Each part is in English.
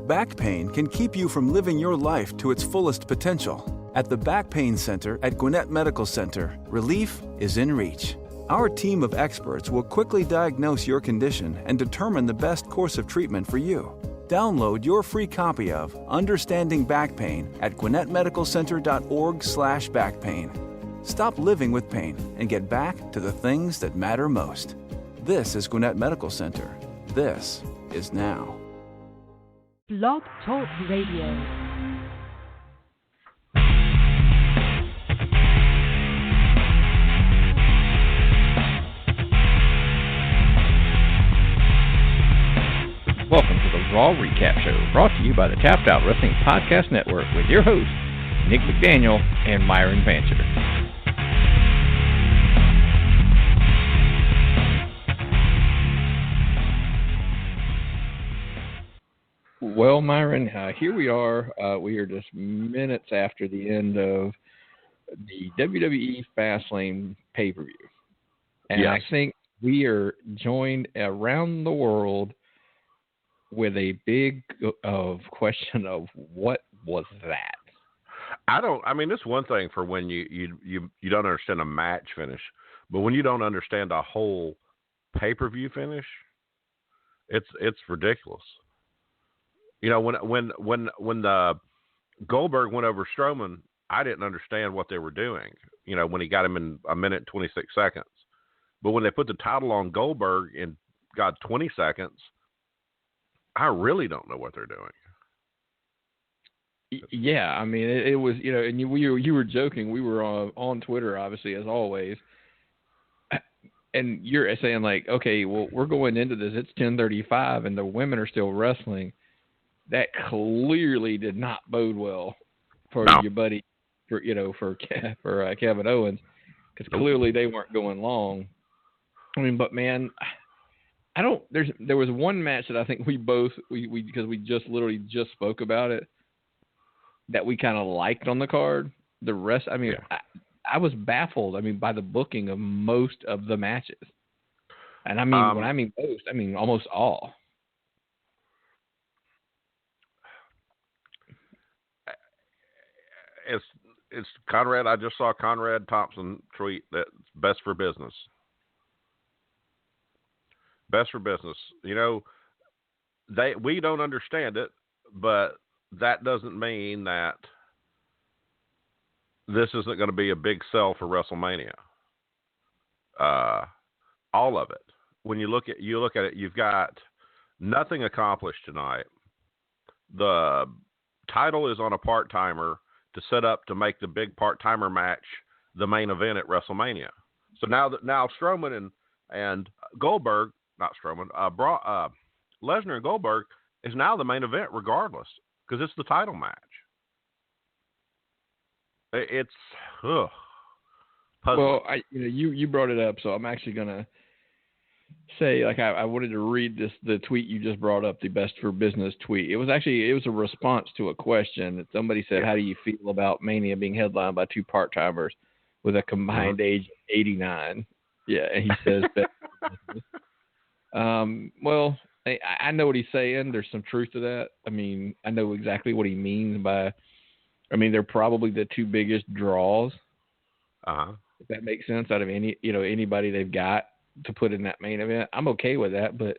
Back pain can keep you from living your life to its fullest potential. At the Back Pain Center at Gwinnett Medical Center, relief is in reach. Our team of experts will quickly diagnose your condition and determine the best course of treatment for you. Download your free copy of Understanding Back Pain at gwinnettmedicalcenter.org/backpain. Stop living with pain and get back to the things that matter most. This is Gwinnett Medical Center. This is now. Blog Talk Radio. Welcome to the Raw Recap Show, brought to you by the Tapped Out Wrestling Podcast Network with your hosts, Nick McDaniel and Myron Vancher. Well, Myron, here we are. We are just minutes after the end of the WWE Fastlane pay-per-view. And yes. I think we are joined around the world with a big question of what was that? I mean, it's one thing for when you don't understand a match finish, but when you don't understand a whole pay-per-view finish, it's ridiculous. You know, when the Goldberg went over Strowman, I didn't understand what they were doing. You know, when he got him in a minute and 26 seconds, but when they put the title on Goldberg and got 20 seconds. I really don't know what they're doing. Yeah, I mean, it was, you know, and you were joking. We were on Twitter, obviously, as always. And you're saying, like, okay, well, we're going into this. It's 10:35, and the women are still wrestling. That clearly did not bode well for your buddy, for Kevin Owens, because clearly they weren't going long. I mean, but man. There was one match that I think we because we just literally just spoke about it, that we kind of liked on the card. The rest, I mean, yeah. I was baffled. I mean, by the booking of most of the matches, and I mean when I mean most, I mean almost all. It's Conrad. I just saw Conrad Thompson tweet that's best for business. Best for business. You know, we don't understand it, but that doesn't mean that this isn't going to be a big sell for WrestleMania. All of it. When you look at it, you've got nothing accomplished tonight. The title is on a part-timer to set up to make the big part-timer match the main event at WrestleMania. So now Strowman and Goldberg. Not Strowman, Lesnar and Goldberg is now the main event regardless, because it's the title match. It's puzzling. Well, you brought it up, so I'm actually gonna say, like, I wanted to read the tweet you just brought up, the best for business tweet. It was a response to a question that somebody said, "How do you feel about Mania being headlined by two part timers with a combined age of 89?" Yeah, and he says that. Well, I know what he's saying. There's some truth to that. I mean, I know exactly what he means by, I mean, they're probably the two biggest draws. If that makes sense, out of anybody they've got to put in that main event. I'm okay with that, but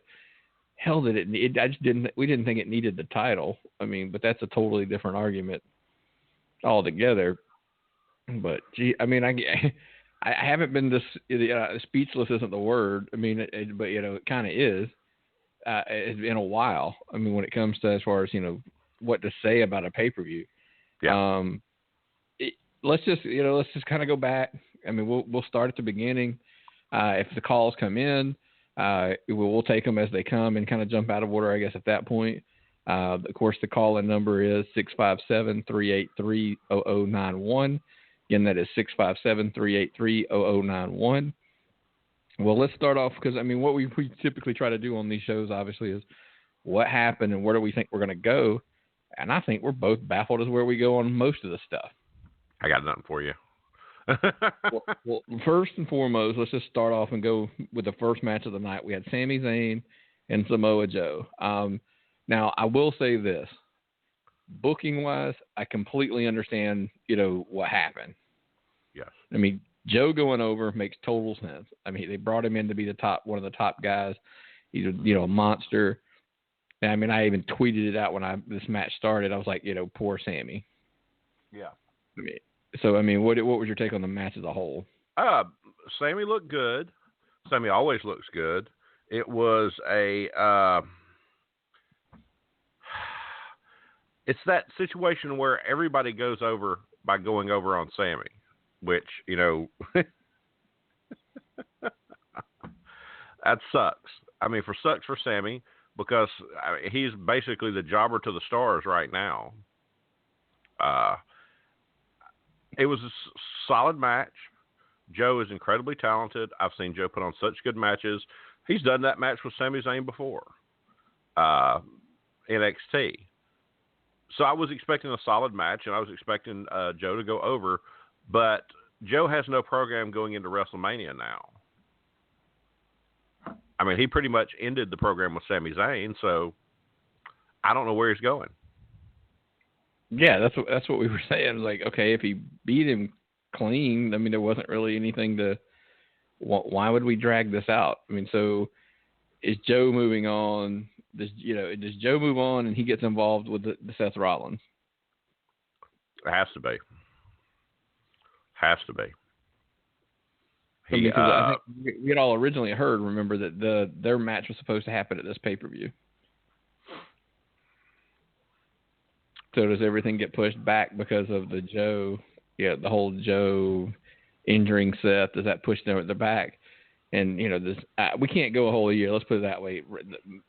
hell, we didn't think it needed the title. I mean, but that's a totally different argument altogether. But gee, I mean, I haven't been this speechless isn't the word. I mean, but it kind of is. It's been a while. I mean, when it comes to as far as what to say about a pay-per-view. Yeah. Let's just kind of go back. I mean, we'll start at the beginning. If the calls come in, we'll take them as they come and kind of jump out of order, I guess, at that point. Of course, the call-in number is 657-383-0091. Again, that is 657-383-0091. Well, let's start off because, I mean, what we typically try to do on these shows, obviously, is what happened and where do we think we're going to go. And I think we're both baffled as where we go on most of the stuff. I got nothing for you. well, first and foremost, let's just start off and go with the first match of the night. We had Sami Zayn and Samoa Joe. Now, I will say this. Booking-wise, I completely understand, what happened. Yes. I mean, Joe going over makes total sense. I mean, they brought him in to be one of the top guys. He's a monster. I mean, I even tweeted it out when this match started. I was like, poor Sammy. Yeah. I mean, what was your take on the match as a whole? Sammy looked good. Sammy always looks good. It was it's that situation where everybody goes over by going over on Sammy, which, that sucks. I mean, sucks for Sammy because he's basically the jobber to the stars right now. It was a solid match. Joe is incredibly talented. I've seen Joe put on such good matches. He's done that match with Sami Zayn before, NXT. So I was expecting a solid match, and I was expecting Joe to go over. But Joe has no program going into WrestleMania now. I mean, he pretty much ended the program with Sami Zayn, so I don't know where he's going. Yeah, that's what we were saying. Like, okay, if he beat him clean, I mean, there wasn't really anything to. Why would we drag this out? I mean, so is Joe moving on? Does Joe move on and he gets involved with the Seth Rollins? It has to be. Has to be. I think we had all originally heard. Remember that their match was supposed to happen at this pay-per-view. So does everything get pushed back because of the Joe? Yeah, the whole Joe injuring Seth. Does that push them at the back? And this we can't go a whole year. Let's put it that way.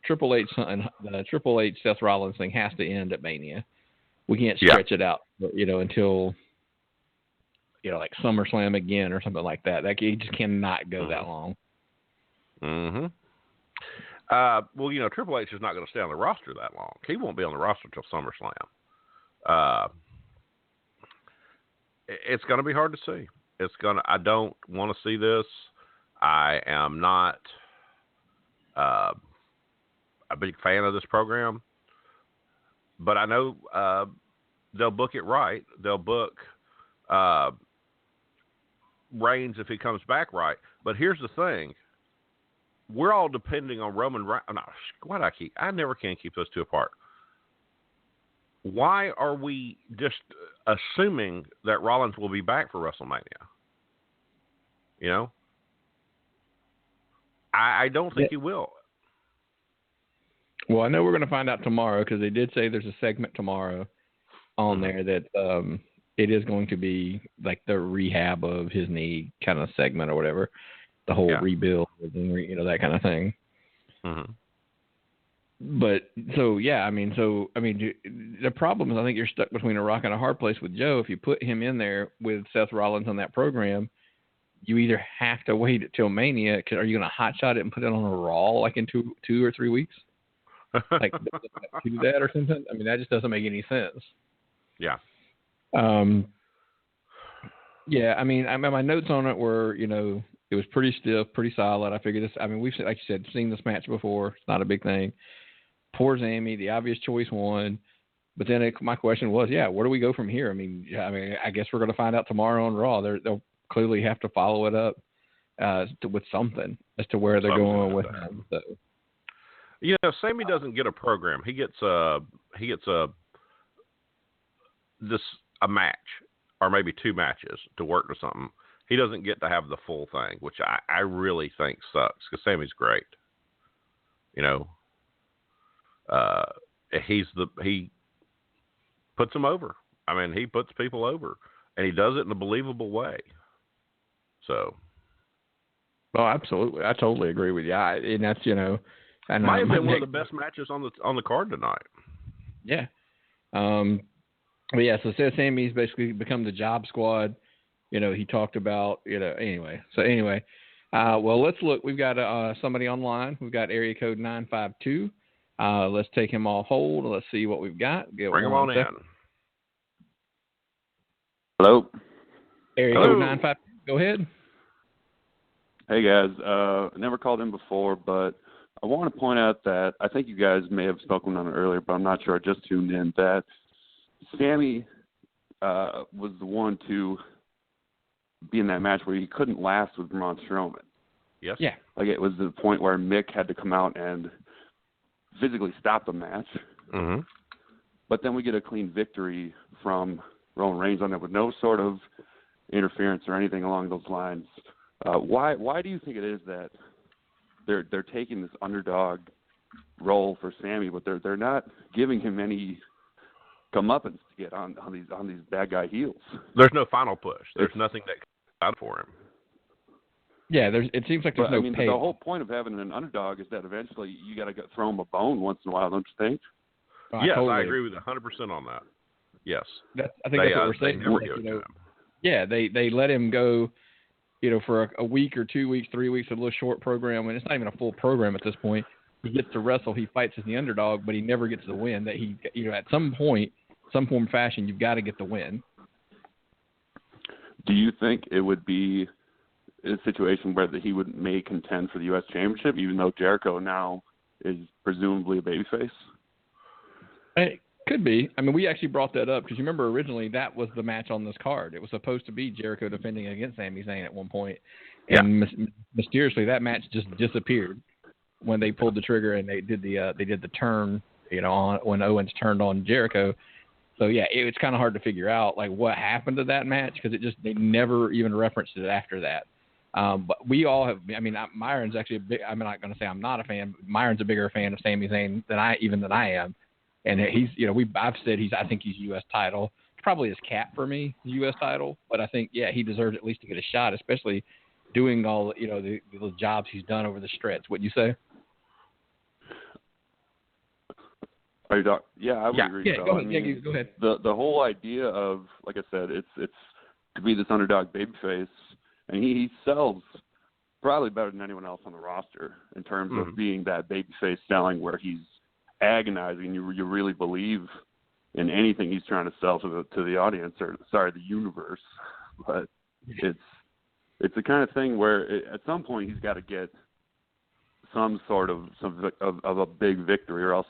Triple H and the Triple H Seth Rollins thing has to end at Mania. We can't stretch it out, until like SummerSlam again or something like that. You just cannot go that long. Mm-hmm. Well, Triple H is not going to stay on the roster that long. He won't be on the roster until SummerSlam. It's going to be hard to see. I don't want to see this. I am not a big fan of this program, but I know they'll book it right. They'll book Reigns if he comes back right. But here's the thing. We're all depending on Roman Reigns. No, I never can keep those two apart. Why are we just assuming that Rollins will be back for WrestleMania? I don't think he will. Well, I know we're going to find out tomorrow because they did say there's a segment tomorrow on there that it is going to be like the rehab of his knee kind of segment or whatever, the whole rebuild and that kind of thing. Mm-hmm. But the problem is I think you're stuck between a rock and a hard place with Joe. If you put him in there with Seth Rollins on that program, you either have to wait until Mania. Are you going to hotshot it and put it on a Raw like in 2 or 3 weeks? Like do that or something? I mean, that just doesn't make any sense. Yeah. Yeah. I mean, my notes on it were, it was pretty stiff, pretty solid. I figured this. I mean, we've, like you said, seen this match before. It's not a big thing. Poor Sammy, the obvious choice won. But then my question was, where do we go from here? I mean, I guess we're going to find out tomorrow on Raw. They'll clearly have to follow it up with something as to where they're going with him. So. Sammy doesn't get a program. He gets a match or maybe 2 matches to work or something. He doesn't get to have the full thing, which I really think sucks because Sammy's great. He puts them over. I mean, he puts people over, and he does it in a believable way. So. Oh, absolutely. I totally agree with you. And that's, and might have been one of the best matches on the card tonight. Yeah. But yeah, so Sammy's basically become the job squad. He talked about, anyway. So anyway, well, let's look. We've got somebody online. We've got area code 952. Let's take him off hold. Let's see what we've got. Bring him on in. Hello. Area code 952. Go ahead. Hey guys. Never called in before, but I want to point out that I think you guys may have spoken on it earlier, but I'm not sure. I just tuned in that Sammy was the one to be in that match where he couldn't last with Braun Strowman. Yes. Yeah. Like, it was the point where Mick had to come out and physically stop the match. Mm-hmm. But then we get a clean victory from Roman Reigns on it with no sort of interference or anything along those lines. Why do you think it is that they're taking this underdog role for Sammy, but they're not giving him any comeuppance to get on these bad guy heels? There's no final push. There's nothing that comes out for him. Yeah, it seems like there's no pay. The whole point of having an underdog is that eventually you got to throw him a bone once in a while, don't you think? Yes, totally. I agree with 100% on that. Yes. I think that's what we're saying. Never give it to him. Yeah, they let him go, for a week or 2 weeks, 3 weeks, a little short program, and it's not even a full program at this point. He gets to wrestle, he fights as the underdog, but he never gets the win. That he, at some point, some form of fashion, you've got to get the win. Do you think it would be a situation where he may contend for the U.S. Championship, even though Jericho now is presumably a babyface? It could be. I mean, we actually brought that up because you remember originally that was the match on this card. It was supposed to be Jericho defending against Sami Zayn at one point, and mysteriously that match just disappeared when they pulled the trigger and they did the turn, on when Owens turned on Jericho. So yeah, it's kind of hard to figure out like what happened to that match because they never even referenced it after that. But we all have. I mean, Myron's actually a big. I'm not going to say I'm not a fan. But Myron's a bigger fan of Sami Zayn than I am, and he's. I've said I think he's U.S. title. It's probably his cap for me, the U.S. title. But I think he deserves at least to get a shot, especially doing all the jobs he's done over the stretch. What'd you say? Are you talking? Yeah, I would agree. Yeah, go ahead. Go ahead. The whole idea of, like I said, it's to be this underdog babyface. And he sells probably better than anyone else on the roster in terms of being that babyface selling where he's agonizing. You really believe in anything he's trying to sell to the audience the universe. But it's the kind of thing where at some point he's got to get some sort of a big victory, or else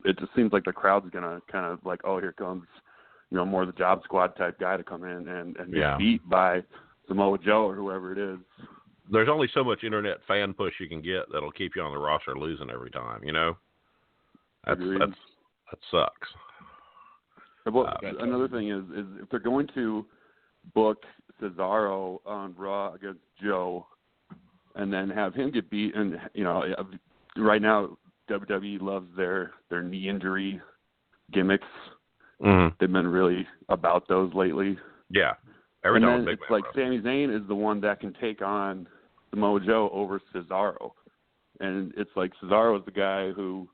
it just seems like the crowd's gonna kind of like, oh, here comes more of the Job Squad type guy to come in and get beat by Samoa Joe or whoever it is. There's only so much internet fan push you can get that'll keep you on the roster losing every time, That sucks. Well, another thing is if they're going to book Cesaro on Raw against Joe and then have him get beat, and right now WWE loves their knee injury gimmicks. Mm-hmm. They've been really about those lately. Yeah. And then it's like Sami Zayn is the one that can take on Samoa Joe over Cesaro. And it's like Cesaro is the guy who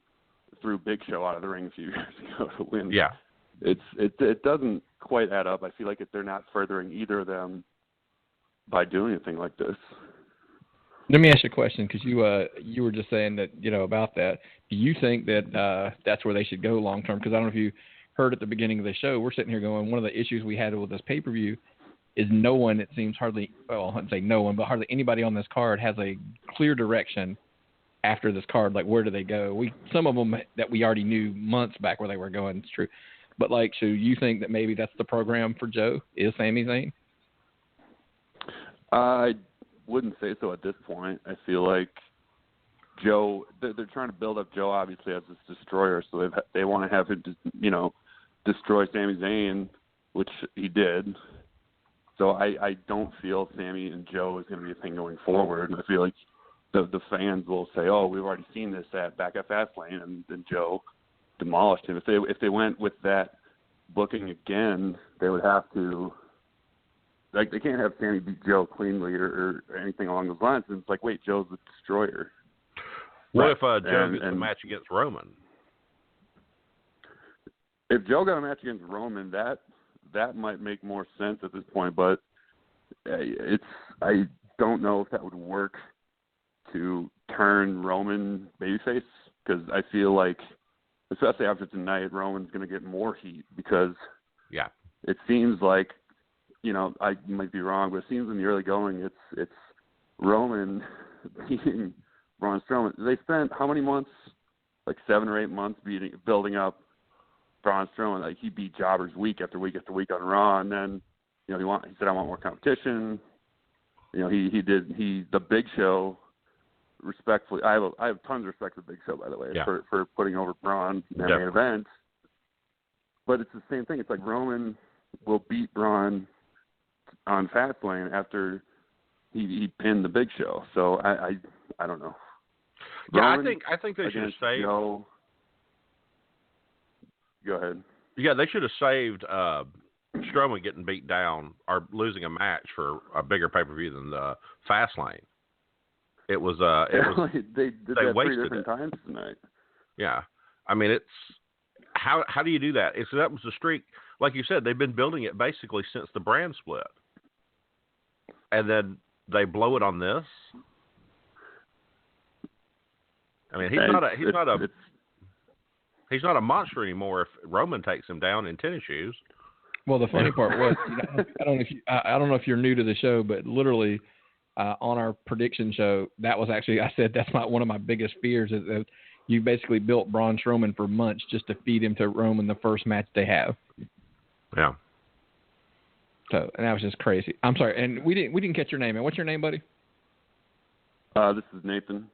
threw Big Show out of the ring a few years ago to win. Yeah. It doesn't quite add up. I feel like they're not furthering either of them by doing anything like this. Let me ask you a question because you were just saying that, about that. Do you think that that's where they should go long term? Because I don't know if you heard at the beginning of the show, we're sitting here going, one of the issues we had with this pay-per-view is no one, it seems hardly, well, I wouldn't say no one, but hardly anybody on this card has a clear direction after this card. Like, where do they go? Some of them that we already knew months back where they were going, it's true. But, like, so you think that maybe that's the program for Joe, is Sami Zayn? I wouldn't say so at this point. I feel like Joe, they're trying to build up Joe, obviously, as this destroyer, so they want to have him, destroy Sami Zayn, which he did. So I don't feel Sami and Joe is going to be a thing going forward. I feel like the fans will say, oh, we've already seen this back at Fastlane, and then Joe demolished him. If they went with that booking again, they would have to, like, they can't have Sami beat Joe cleanly or anything along those lines. And it's like, wait, Joe's the destroyer. What if Joe gets a match against Roman? If Joe got a match against Roman, that might make more sense at this point, but I don't know if that would work to turn Roman babyface, because I feel like, especially after tonight, Roman's going to get more heat because it seems like, I might be wrong, but it seems in the early going it's Roman being Braun Strowman. They spent how many months? Like 7 or 8 months building up Braun Strowman. Like he beat jobbers week after week after week on Raw, and then he said I want more competition. The Big Show. Respectfully, I have tons of respect for the Big Show, by the way, for putting over Braun in that main event. But it's the same thing. It's like Roman will beat Braun on Fastlane after he pinned the Big Show. So I don't know. Yeah, Roman I think they should have saved. Go ahead. Yeah, they should have saved Strowman getting beat down or losing a match for a bigger pay-per-view than the Fastlane. It was they did that 3 different times tonight. Yeah, I mean it's how do you do that? That was the streak, like you said. They've been building it basically since the brand split, and then they blow it on this. I mean, he's not a monster anymore if Roman takes him down in tennis shoes. Well, the funny part was, I don't know if you're new to the show, but literally on our prediction show, that was actually, I said that's one of my biggest fears is that you basically built Braun Strowman for months just to feed him to Roman the first match they have. Yeah. So, and that was just crazy. I'm sorry, and we didn't catch your name. Man, what's your name, buddy? This is Nathan.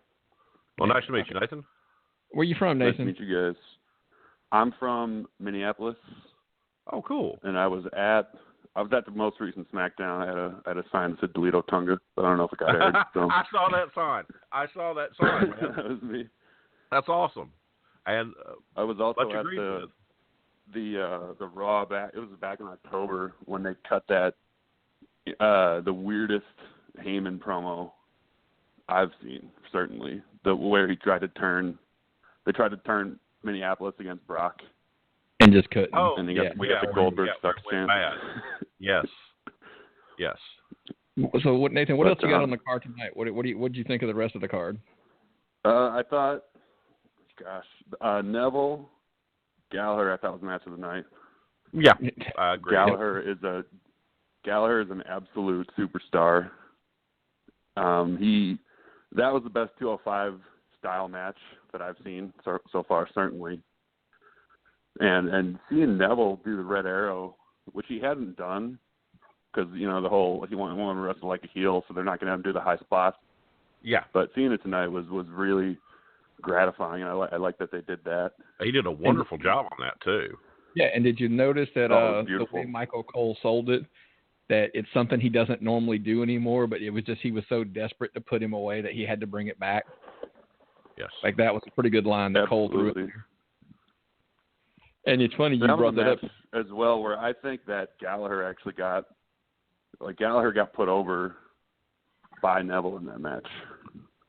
Well, nice to meet you, Nathan. Where you from, Nathan? Nice to meet you guys. I'm from Minneapolis. Oh, cool. And I was at the most recent SmackDown. I had a sign that said Toledo Tunga, but I don't know if it got aired. So. I saw that sign, man. That was me. That's awesome. And I was also at the Raw back. It was back in October when they cut that the weirdest Heyman promo I've seen. Certainly, where he tried to turn Minneapolis against Brock. And just couldn't. Oh, and we got the Goldberg sucks chant. Yes. So, Nathan, what else you got on the card tonight? What did you think of the rest of the card? I thought, Neville, Gallagher, I thought was the match of the night. Yeah, I agree. Gallagher is an absolute superstar. That was the best 205 style match that I've seen so far, certainly. And seeing Neville do the Red Arrow, which he hadn't done, because he wanted to wrestle like a heel, so they're not going to have him do the high spots. Yeah. But seeing it tonight was really gratifying. I like that they did that. He did a wonderful job on that too. Yeah, and did you notice that the way Michael Cole sold it, that it's something he doesn't normally do anymore, but it was just he was so desperate to put him away that he had to bring it back. Yes. Like that was a pretty good line that Cole threw it. And it's funny you brought that up as well, where I think that Gallagher actually got put over by Neville in that match.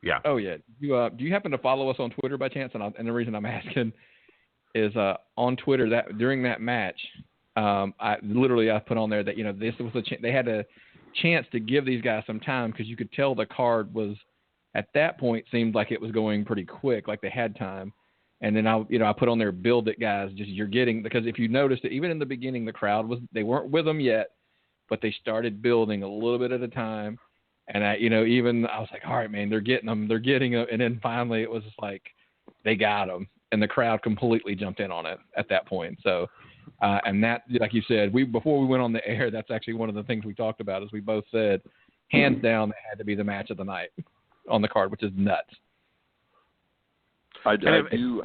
Yeah. Oh yeah. Do you happen to follow us on Twitter by chance? And the reason I'm asking is on Twitter that during that match, I put on there that this was they had a chance to give these guys some time because you could tell the card was at that point seemed like it was going pretty quick, like they had time. And then I put on there, build it, guys. Just because if you noticed it, even in the beginning, the crowd they weren't with them yet, but they started building a little bit at a time. And I was like, all right, man, they're getting them. And then finally it was just like, they got them. And the crowd completely jumped in on it at that point. So, and that, like you said, before we went on the air, that's actually one of the things we talked about, as we both said, hands down, that had to be the match of the night on the card, which is nuts. I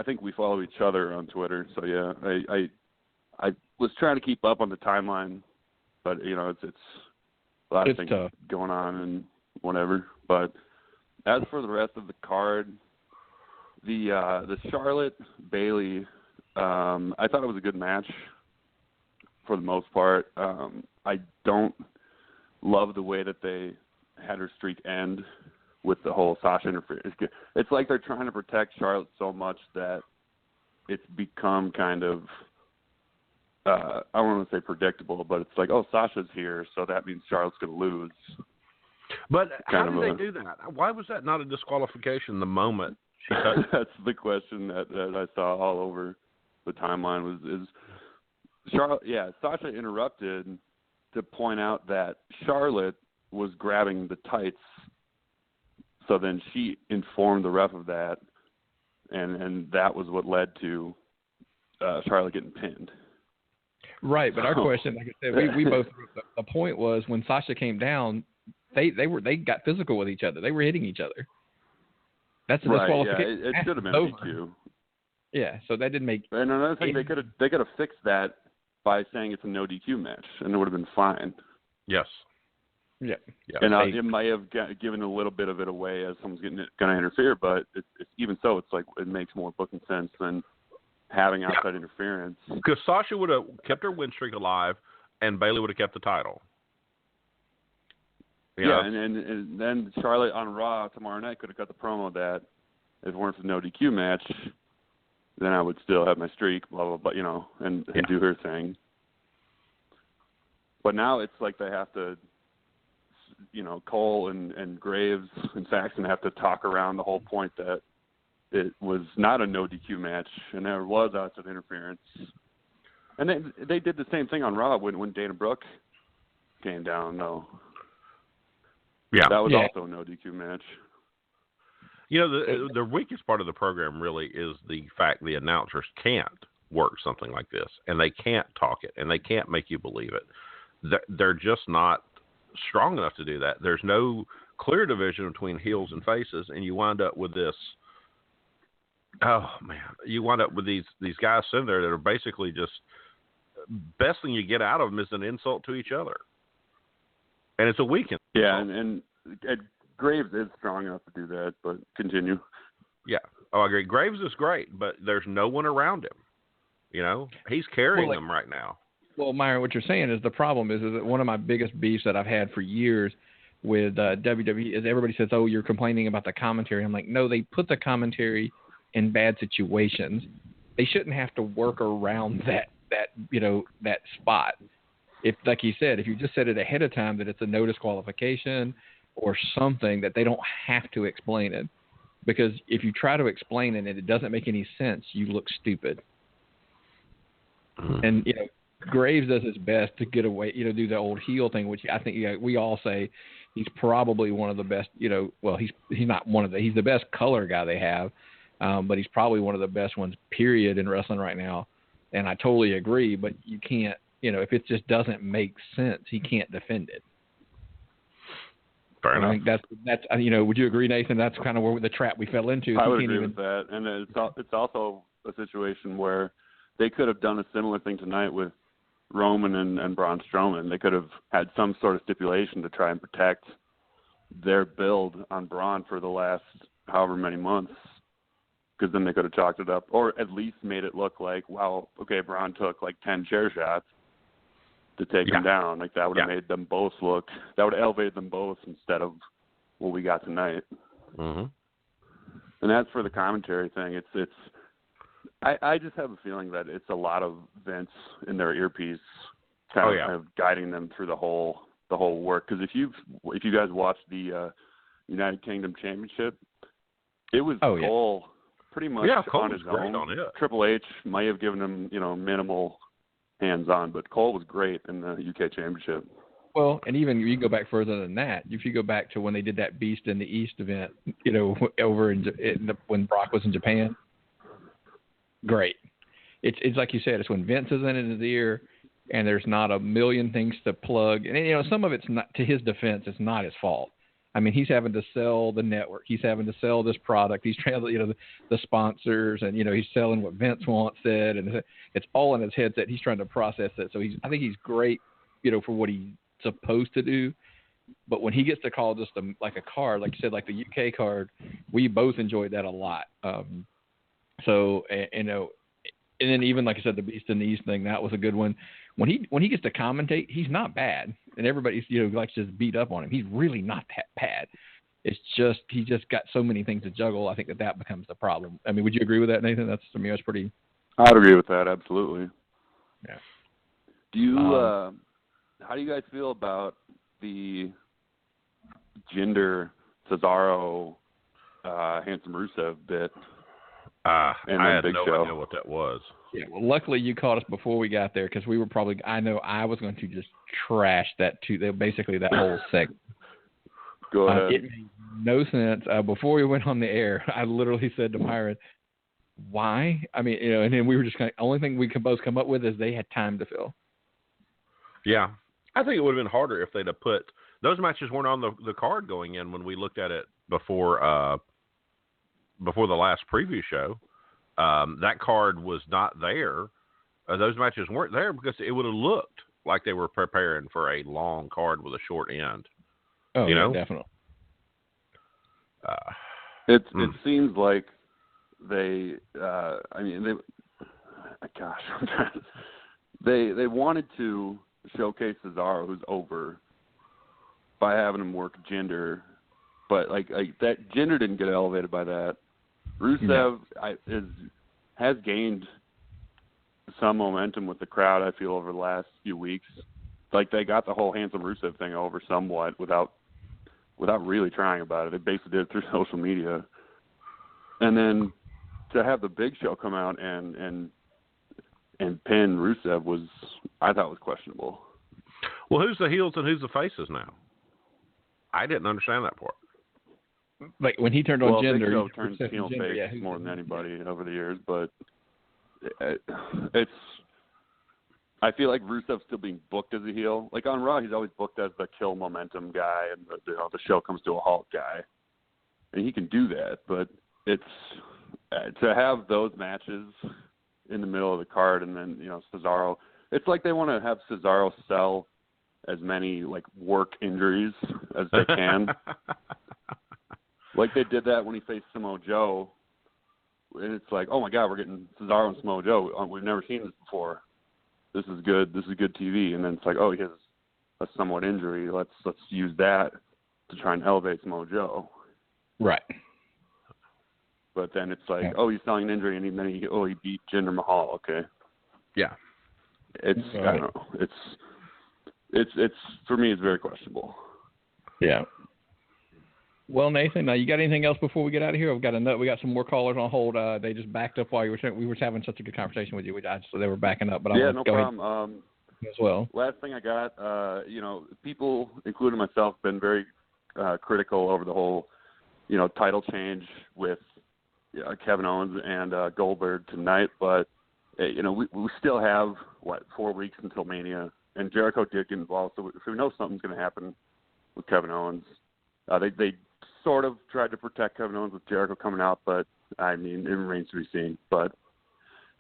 think we follow each other on Twitter. So yeah, I was trying to keep up on the timeline, but it's a lot of things tough going on and whatever. But as for the rest of the card, the Charlotte Bayley, I thought it was a good match for the most part. I don't love the way that they had her streak end with the whole Sasha interference. It's like they're trying to protect Charlotte so much that it's become kind of, I don't want to say predictable, but it's like, oh, Sasha's here, so that means Charlotte's going to lose. But how did they do that? Why was that not a disqualification the moment she touched? That's the question that I saw all over the timeline is Charlotte, Sasha interrupted to point out that Charlotte was grabbing the tights So then she informed the ref of that, and that was what led to Charlotte getting pinned. Right, but our question, like I said, we both. The point was when Sasha came down, they got physical with each other. They were hitting each other. That's a disqualification. Yeah, it should have been a DQ. Yeah, so that didn't make. And another thing, they could have fixed that by saying it's a no DQ match, and it would have been fine. Yes. Yeah. And it might have given a little bit of it away as someone's going to interfere, but even so, it's like it makes more booking sense than having outside interference. Because Sasha would have kept her win streak alive, and Bayley would have kept the title. Yeah, and then Charlotte on Raw tomorrow night could have cut the promo that if it weren't for the no DQ match, then I would still have my streak, blah, blah, blah, and do her thing. But now it's like they have to, Cole and Graves and Saxon have to talk around the whole point that it was not a no DQ match and there was outside interference. And they did the same thing on Raw when Dana Brooke came down, though. Yeah. That was also a no DQ match. The weakest part of the program really is the fact the announcers can't work something like this, and they can't talk it, and they can't make you believe it. They're just not strong enough to do that. There's no clear division between heels and faces, and you wind up with this. Oh man, you wind up with these guys sitting there that are basically just best thing you get out of them is an insult to each other, and it's a weekend. Yeah, and Graves is strong enough to do that, but continue. Yeah, I agree. Graves is great, but there's no one around him. He's carrying them right now. Well, Myron, what you're saying is the problem is that one of my biggest beefs that I've had for years with WWE is everybody says, "Oh, you're complaining about the commentary." I'm like, no, they put the commentary in bad situations. They shouldn't have to work around that spot. If, like you said, if you just said it ahead of time that it's a no disqualification or something, that they don't have to explain it. Because if you try to explain it and it doesn't make any sense, you look stupid. And, Graves does his best to get away, do the old heel thing, which I think we all say he's probably one of the best, he's not one of he's the best color guy they have, but he's probably one of the best ones, period, in wrestling right now. And I totally agree, but you can't, if it just doesn't make sense, he can't defend it. Fair enough. I think that's would you agree, Nathan? That's kind of where the trap we fell into. I would agree with that. And it's also a situation where they could have done a similar thing tonight with Roman and Braun Strowman. They could have had some sort of stipulation to try and protect their build on Braun for the last however many months, because then they could have chalked it up, or at least made it look like, wow, okay, Braun took like 10 chair shots to take him down. Like that would have made them both look. That would have elevated them both instead of what we got tonight. Mm-hmm. And that's for the commentary thing. I just have a feeling that it's a lot of Vince in their earpiece kind of guiding them through the whole work. Because if you guys watched the United Kingdom Championship, it was Cole pretty much on his own. Triple H might have given him minimal hands-on, but Cole was great in the UK Championship. Well, and even you go back further than that. If you go back to when they did that Beast in the East event, over when Brock was in Japan, great. It's like you said. It's when Vince is in his ear, and there's not a million things to plug. And some of it's not, to his defense, it's not his fault. I mean, he's having to sell the network. He's having to sell this product. He's trying to, the sponsors, and he's selling what Vince wants it, and it's all in his head that he's trying to process it. So I think he's great, for what he's supposed to do. But when he gets to call just like a card, like you said, like the UK card, we both enjoyed that a lot. So and then even like I said, the Beast in the East thing, that was a good one. When he gets to commentate, he's not bad, and everybody's likes to just beat up on him. He's really not that bad. It's just he just got so many things to juggle. I think that becomes the problem. I mean, would you agree with that, Nathan? That's pretty. I'd agree with that, absolutely. Yeah. Do you how do you guys feel about the Jinder Cesaro Handsome Rusev bit? I had Big no Show. idea what that was. Yeah, well, luckily you caught us before we got there, because we were probably. I know I was going to just trash that too. Basically, that whole segment. Go ahead. It made no sense. Before we went on the air, I literally said to Myron, why? I mean, and then we were just only thing we could both come up with is they had time to fill. Yeah. I think it would have been harder if they'd have put – those matches weren't on the card going in when we looked at it before the last preview show. That card was not there. Those matches weren't there because it would have looked like they were preparing for a long card with a short end. Oh, you know? Yeah, definitely. It seems like they they wanted to showcase Cesaro, who's over, by having him work Jinder, but like that Jinder didn't get elevated by that. Rusev has gained some momentum with the crowd, I feel, over the last few weeks. Like they got the whole handsome Rusev thing over somewhat without really trying about it. They basically did it through social media. And then to have the Big Show come out and pin Rusev I thought was questionable. Well, who's the heels and who's the faces now? I didn't understand that part. Like when he turned on Jinder, Big Show turns heel face more than anybody over the years, but it's. I feel like Rusev's still being booked as a heel. Like on Raw, he's always booked as the kill momentum guy and the show comes to a halt guy, and he can do that. But it's to have those matches in the middle of the card, and then Cesaro. It's like they want to have Cesaro sell as many like work injuries as they can. Like they did that when he faced Samoa Joe, and it's like, oh my God, we're getting Cesaro and Samoa Joe. We've never seen this before. This is good. This is good TV. And then it's like, oh, he has a somewhat injury. Let's use that to try and elevate Samoa Joe. Right. But then it's like, oh, he's selling an injury, and then he beat Jinder Mahal. Okay. Yeah. It's I don't know. It's for me, it's very questionable. Yeah. Well, Nathan, you got anything else before we get out of here? We got some more callers on hold. They just backed up while we were having such a good conversation with you. So they were backing up, but I no go problem. As well. Last thing I got, people, including myself, been very critical over the whole, title change with Kevin Owens and Goldberg tonight. But we still have 4 weeks until Mania, and Jericho did get involved, so if we know something's going to happen with Kevin Owens, they sort of tried to protect Kevin Owens with Jericho coming out, but I mean, it remains to be seen. But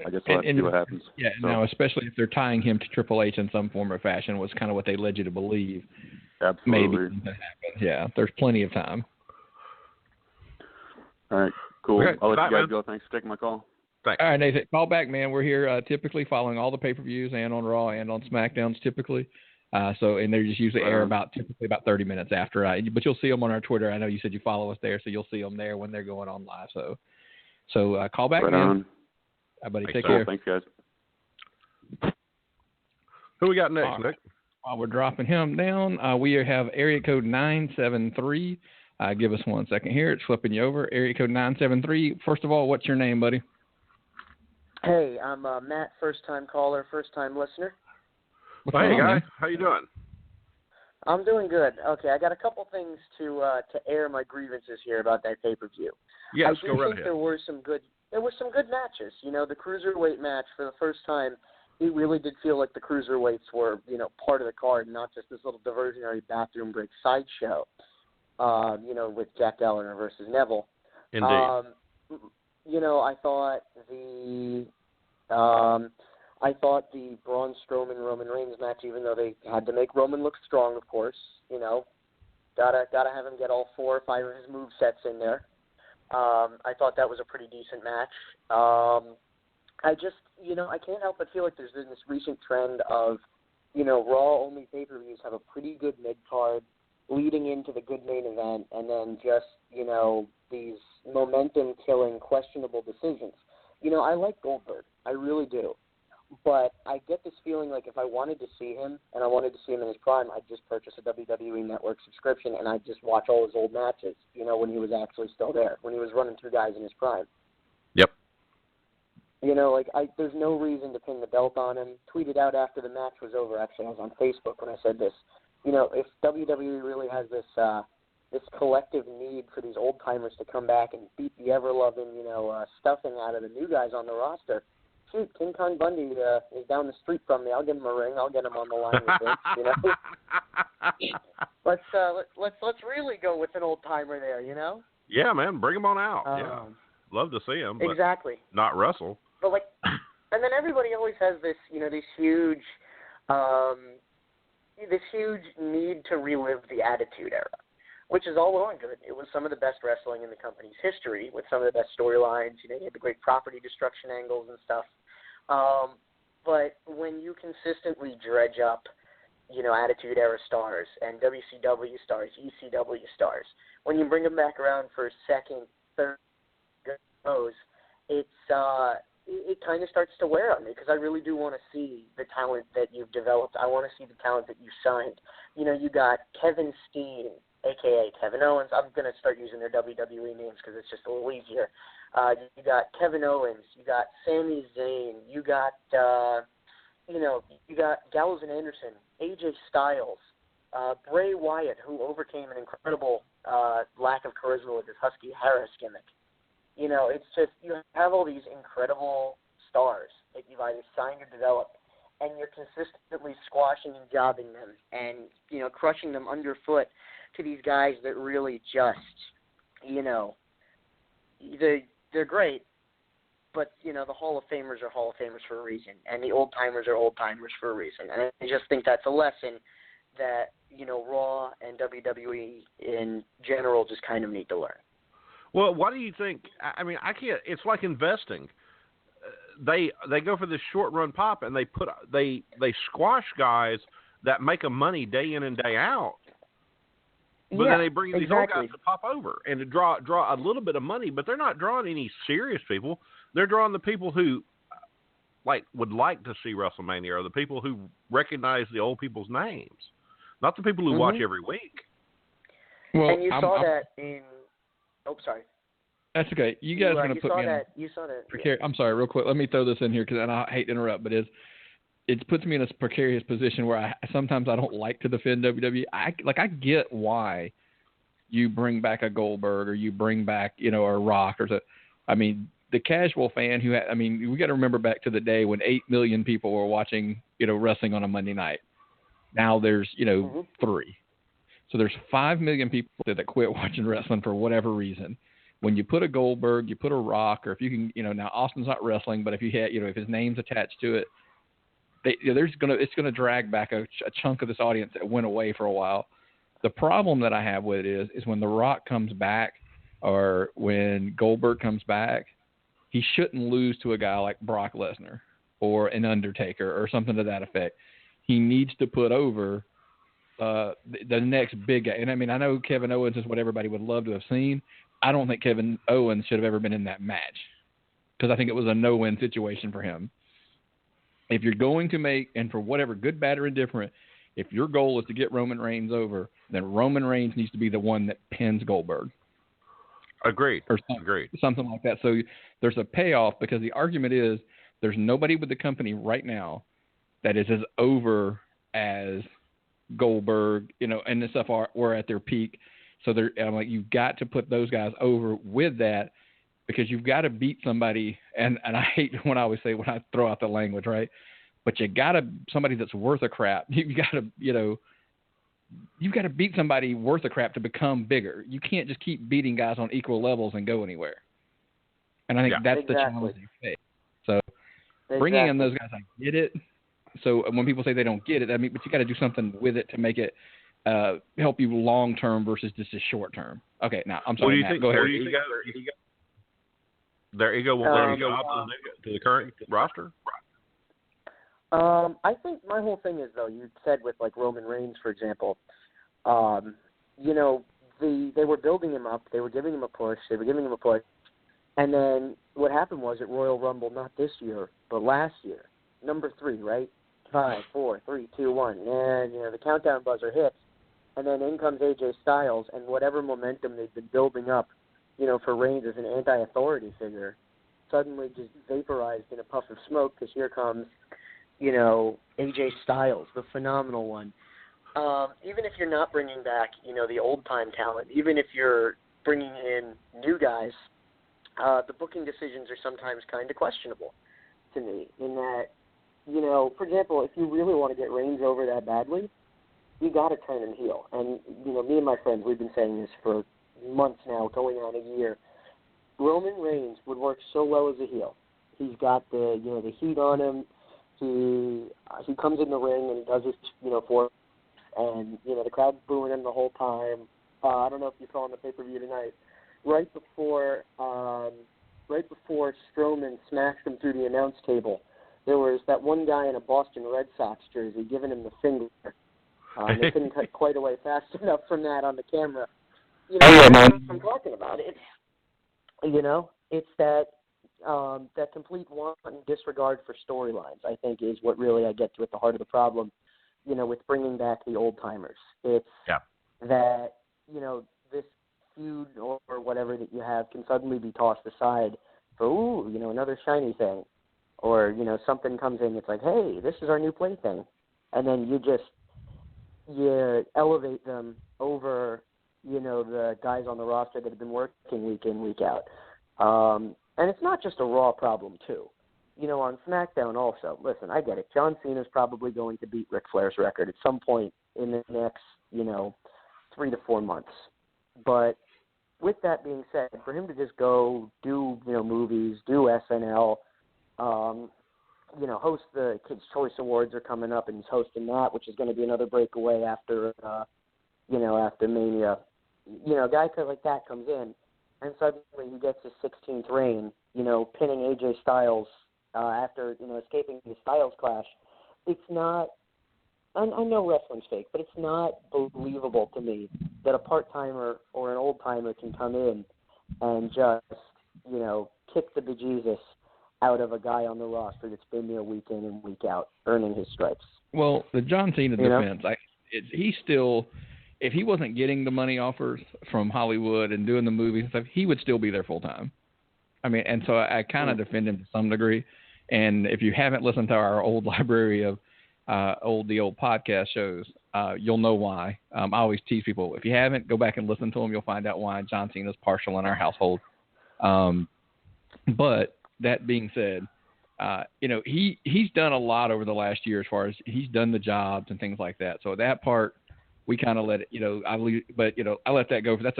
I guess we'll have to see what happens. Yeah, so. Now, especially if they're tying him to Triple H in some form or fashion, was kind of what they led you to believe. Absolutely. Maybe something happened. Yeah, there's plenty of time. All right, cool. Okay, I'll let you guys go. Thanks for taking my call. Thanks. All right, Nathan, call back, man. We're here typically following all the pay-per-views and on Raw and on SmackDowns typically. And they're just usually air typically about 30 minutes after. But you'll see them on our Twitter. I know you said you follow us there, so you'll see them there when they're going on live. So call back, man. On. Buddy, Thanks, take care. Thanks, guys. Who we got next, Nick? While we're dropping him down, we have area code 973. Give us 1 second here. It's flipping you over. Area code 973. First of all, what's your name, buddy? Hey, I'm Matt, first-time caller, first-time listener. Hey, guy. How you doing? I'm doing good. Okay, I got a couple things to air my grievances here about that pay-per-view. Yes, I go right think ahead. there were some good matches. The cruiserweight match for the first time, it really did feel like the cruiserweights were, part of the card, not just this little diversionary bathroom break sideshow. With Jack Gallagher versus Neville. Indeed. I thought the Braun Strowman Roman Reigns match, even though they had to make Roman look strong, of course, gotta have him get all 4 or 5 of his movesets in there. I thought that was a pretty decent match. I just, I can't help but feel like there's been this recent trend of, Raw only pay-per-views have a pretty good mid-card leading into the good main event, and then just, these momentum-killing, questionable decisions. I like Goldberg. I really do. But I get this feeling like if I wanted to see him, and I wanted to see him in his prime, I'd just purchase a WWE Network subscription, and I'd just watch all his old matches, when he was actually still there, when he was running through guys in his prime. Yep. There's no reason to pin the belt on him. Tweeted out after the match was over, actually, I was on Facebook when I said this. If WWE really has this this collective need for these old timers to come back and beat the ever loving, stuffing out of the new guys on the roster. Shoot, King Kong Bundy is down the street from me. I'll give him a ring. I'll get him on the line with Vince. Let's really go with an old timer there. Yeah, man, bring him on out. Love to see him. But exactly. Not wrestle. But and then everybody always has this, this huge need to relive the Attitude Era, which is all well and good. It was some of the best wrestling in the company's history with some of the best storylines. You had the great property destruction angles and stuff. But when you consistently dredge up, Attitude Era stars and WCW stars, ECW stars, when you bring them back around for second, third goes, it kind of starts to wear on me because I really do want to see the talent that you've developed. I want to see the talent that you signed. You got Kevin Steen, a.k.a. Kevin Owens. I'm going to start using their WWE names because it's just a little easier. You got Kevin Owens. You got Sami Zayn. You got, you got Gallows and Anderson, AJ Styles, Bray Wyatt, who overcame an incredible lack of charisma with his Husky Harris gimmick. It's just you have all these incredible stars that you've either signed or developed, and you're consistently squashing and jobbing them and, crushing them underfoot to these guys that really just, they're great, but, the Hall of Famers are Hall of Famers for a reason, and the old-timers are old-timers for a reason. And I just think that's a lesson that, Raw and WWE in general just kind of need to learn. Well, why do you think? I mean, I can't. It's like investing. They go for this short run pop, and they squash guys that make them money day in and day out. But then they bring these old guys to pop over and to draw a little bit of money, but they're not drawing any serious people. They're drawing the people who would like to see WrestleMania, or the people who recognize the old people's names, not the people who watch every week. Well, and you saw that in. Oh, sorry. That's okay. You guys are going to put me in. You saw that. Precarious. I'm sorry, real quick. Let me throw this in here and I hate to interrupt, but it puts me in a precarious position where sometimes I don't like to defend WWE. I get why you bring back a Goldberg or you bring back a Rock or so. I mean, the casual fan we got to remember back to the day when 8 million people were watching wrestling on a Monday night. Now there's 3. So there's 5 million people that quit watching wrestling for whatever reason. When you put a Goldberg, you put a Rock, or if you can, now Austin's not wrestling, but if you had, if his name's attached to it, it's gonna drag back a chunk of this audience that went away for a while. The problem that I have with it is when The Rock comes back, or when Goldberg comes back, he shouldn't lose to a guy like Brock Lesnar or an Undertaker or something to that effect. He needs to put over the next big guy. And I know Kevin Owens is what everybody would love to have seen. I don't think Kevin Owens should have ever been in that match because I think it was a no-win situation for him. If you're going to make, and for whatever, good, bad, or indifferent, if your goal is to get Roman Reigns over, then Roman Reigns needs to be the one that pins Goldberg. Agreed. Or something like that. So there's a payoff because the argument is there's nobody with the company right now that is as over as Goldberg, and the stuff were at their peak. So I'm like, you've got to put those guys over with that because you've got to beat somebody. And I hate when I always say when I throw out the language, right? But you got to somebody that's worth a crap. You got to, you've got to beat somebody worth a crap to become bigger. You can't just keep beating guys on equal levels and go anywhere. And I think that's the challenge they face. So bringing in those guys, I get it. So when people say they don't get it, but you got to do something with it to make it help you long term versus just a short term. Okay, now I'm sorry. Matt, go ahead. Their ego won't let you go up to the current roster. I think my whole thing is, though, you said with like Roman Reigns, for example, they were building him up, they were giving him a push, and then what happened was at Royal Rumble, not this year, but last year, number 3, right? 5, 4, 3, 2, 1, and the countdown buzzer hits, and then in comes AJ Styles, and whatever momentum they've been building up, for Reigns as an anti-authority figure, suddenly just vaporized in a puff of smoke because here comes, AJ Styles, the phenomenal one. even if you're not bringing back, the old-time talent, even if you're bringing in new guys, the booking decisions are sometimes kind of questionable to me in that, for example, if you really want to get Reigns over that badly, you got to turn him heel. And, me and my friends, we've been saying this for months now, going on a year. Roman Reigns would work so well as a heel. He's got the heat on him. He comes in the ring and he does his, for, and, the crowd's booing him the whole time. I don't know if you saw on the pay-per-view tonight. Right before Strowman smashed him through the announce table, there was that one guy in a Boston Red Sox jersey giving him the finger. They couldn't cut quite away fast enough from that on the camera. That's what I'm talking about. It's that complete wanton disregard for storylines, I think, is what really I get to at the heart of the problem, with bringing back the old-timers. It's that, this feud or whatever that you have can suddenly be tossed aside for, another shiny thing. Or, something comes in, it's like, hey, this is our new plaything. And then you elevate them over, the guys on the roster that have been working week in, week out. And it's not just a Raw problem, too. On SmackDown also, listen, I get it. John Cena's probably going to beat Ric Flair's record at some point in the next, 3 to 4 months. But with that being said, for him to just go do, movies, do SNL, host the Kids' Choice Awards are coming up, and he's hosting that, which is going to be another breakaway after, after Mania. A guy like that comes in, and suddenly he gets his 16th reign, pinning AJ Styles after, escaping the Styles clash. It's not, I know wrestling's fake, but it's not believable to me that a part-timer or an old-timer can come in and just, kick the bejesus out of a guy on the roster that's been there week in and week out, earning his stripes. Well, the John Cena defense, he's still, if he wasn't getting the money offers from Hollywood and doing the movies and stuff, he would still be there full time. I mean, and so I kind of defend him to some degree. And if you haven't listened to our old library of the old podcast shows, you'll know why. I always tease people, if you haven't, go back and listen to them. You'll find out why John Cena's partial in our household. But that being said, he's done a lot over the last year as far as he's done the jobs and things like that. So that part, we kind of let it, I let that go. That's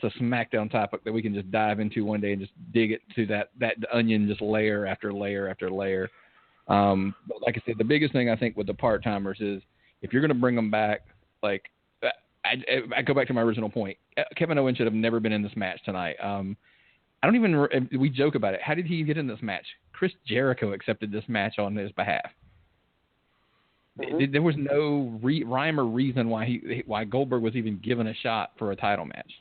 a SmackDown topic that we can just dive into one day and just dig it to that onion, just layer after layer after layer. But like I said, the biggest thing I think with the part-timers is if you're going to bring them back, like I go back to my original point. Kevin Owens should have never been in this match tonight. We joke about it. How did he get in this match? Chris Jericho accepted this match on his behalf. Mm-hmm. There was no rhyme or reason why Goldberg was even given a shot for a title match.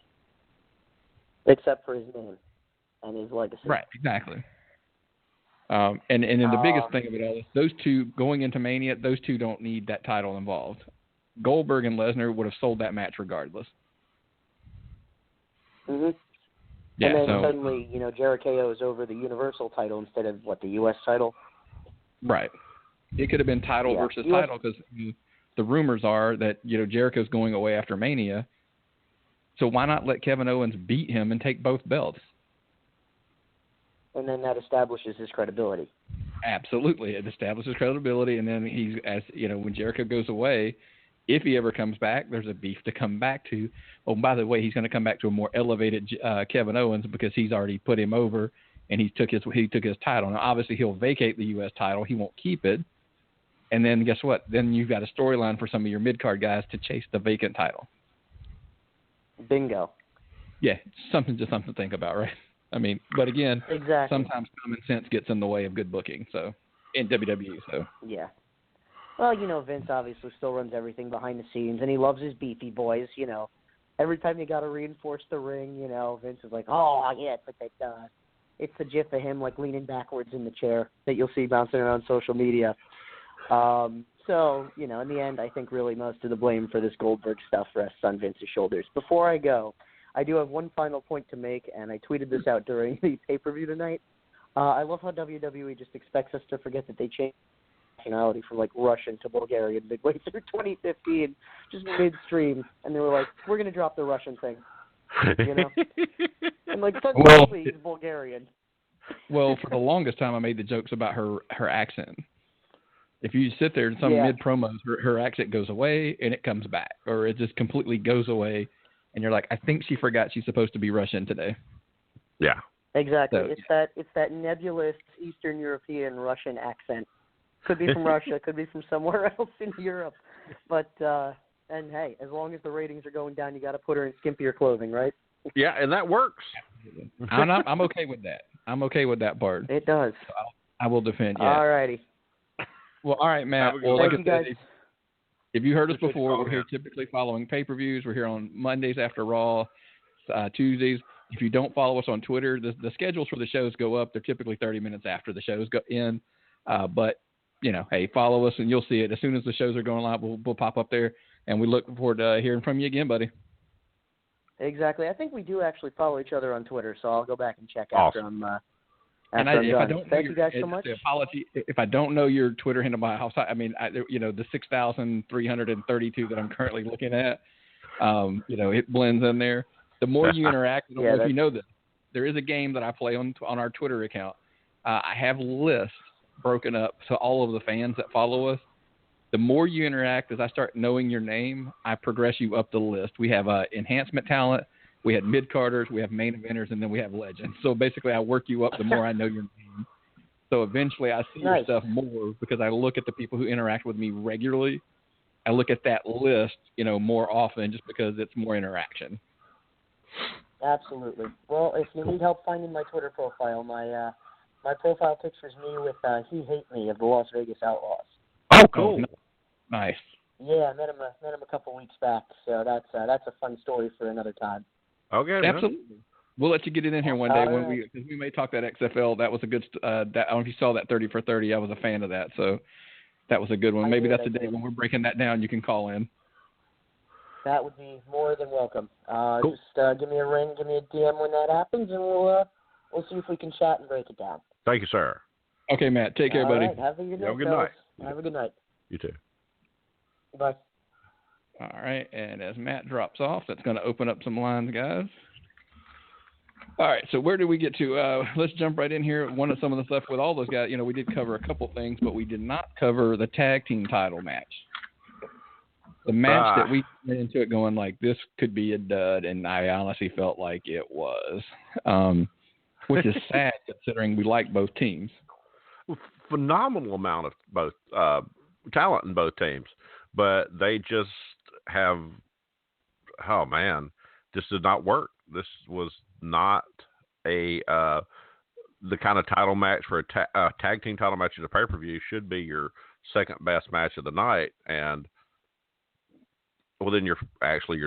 Except for his name and his legacy. Right, exactly. And then the biggest thing of it all is those two, going into Mania, those two don't need that title involved. Goldberg and Lesnar would have sold that match regardless. Mm-hmm. Yeah, and then suddenly, Jericho is over the Universal title instead of, the U.S. title? Right. It could have been title versus title because the rumors are that, Jericho's going away after Mania. So why not let Kevin Owens beat him and take both belts? And then that establishes his credibility. Absolutely. It establishes credibility, and then when Jericho goes away, if he ever comes back, there's a beef to come back to. Oh, by the way, he's going to come back to a more elevated Kevin Owens because he's already put him over, and he took his title. Now, obviously, he'll vacate the U.S. title. He won't keep it. And then guess what? Then you've got a storyline for some of your mid-card guys to chase the vacant title. Bingo. Yeah, something to think about, right? I mean, but again, exactly. Sometimes common sense gets in the way of good booking. So in WWE, so yeah. Well, Vince obviously still runs everything behind the scenes, and he loves his beefy boys. Every time you got to reinforce the ring, Vince is like, oh yeah, it's the GIF of him leaning backwards in the chair that you'll see bouncing around social media. So in the end, I think really most of the blame for this Goldberg stuff rests on Vince's shoulders. Before I go, I do have one final point to make, and I tweeted this out during the pay-per-view tonight. I love how WWE just expects us to forget that they changed nationality from like Russian to Bulgarian midway through 2015, just midstream, and they were like, "We're gonna drop the Russian thing," you know, and like suddenly he's Bulgarian. Well, for the longest time, I made the jokes about her accent. If you sit there in some mid-promos, her accent goes away and it comes back, or it just completely goes away, and you're like, I think she forgot she's supposed to be Russian today. Yeah. Exactly. So, it's that nebulous Eastern European Russian accent. Could be from Russia, could be from somewhere else in Europe. But and hey, as long as the ratings are going down, you got to put her in skimpier clothing, right? Yeah, and that works. I'm okay with that. I'm okay with that part. It does. So I will defend. Yeah. All righty. Well, all right, Matt. Well, like I said, if you heard us Appreciate before, we're here typically following pay-per-views. We're here on Mondays after Raw, Tuesdays. If you don't follow us on Twitter, the schedules for the shows go up. They're typically 30 minutes after the shows go in. But, you know, hey, follow us and you'll see it. As soon as the shows are going live, we'll pop up there. And we look forward to hearing from you again, buddy. Exactly. I think we do actually follow each other on Twitter, so I'll go back and check after I'm And I'm done. I don't Thank you guys so much. Apology if I don't know your Twitter handle by house. I mean, the 6,332 that I'm currently looking at, it blends in there. The more you interact, I don't know if you know this, there is a game that I play on our Twitter account. I have lists broken up to all of the fans that follow us. The more you interact, as I start knowing your name, I progress you up the list. We have enhancement talent. We had mid-carders, we have main eventers, and then we have legends. So basically, I work you up the more I know your name. So eventually, I see your stuff more because I look at the people who interact with me regularly. I look at that list, more often just because it's more interaction. Absolutely. Well, if you need help finding my Twitter profile, my profile picture is me with He Hate Me of the Las Vegas Outlaws. Oh, cool. Nice. Yeah, I met him a couple weeks back, so that's a fun story for another time. Okay, absolutely. Man. We'll let you get it in here one day because we may talk that XFL. That was a good. I don't know if you saw that 30 for 30. I was a fan of that, so that was a good one. Maybe that's a day when we're breaking that down. You can call in. That would be more than welcome. Cool. Just give me a ring, give me a DM when that happens, and we'll see if we can chat and break it down. Thank you, sir. Okay, Matt. Take care, buddy. All right. Have a good night. Have a good night. Have a good night. You too. Bye. All right, and as Matt drops off, that's going to open up some lines, guys. All right, so where did we get to? Let's jump right in here. Some of the stuff with all those guys, we did cover a couple things, but we did not cover the tag team title match. The match that we went into it going like, this could be a dud, and I honestly felt like it was, which is sad considering we like both teams. Phenomenal amount of both talent in both teams, but they just have, just did not work. This was not the kind of title match for a tag team title match in a pay-per-view. Should be your second best match of the night, and then your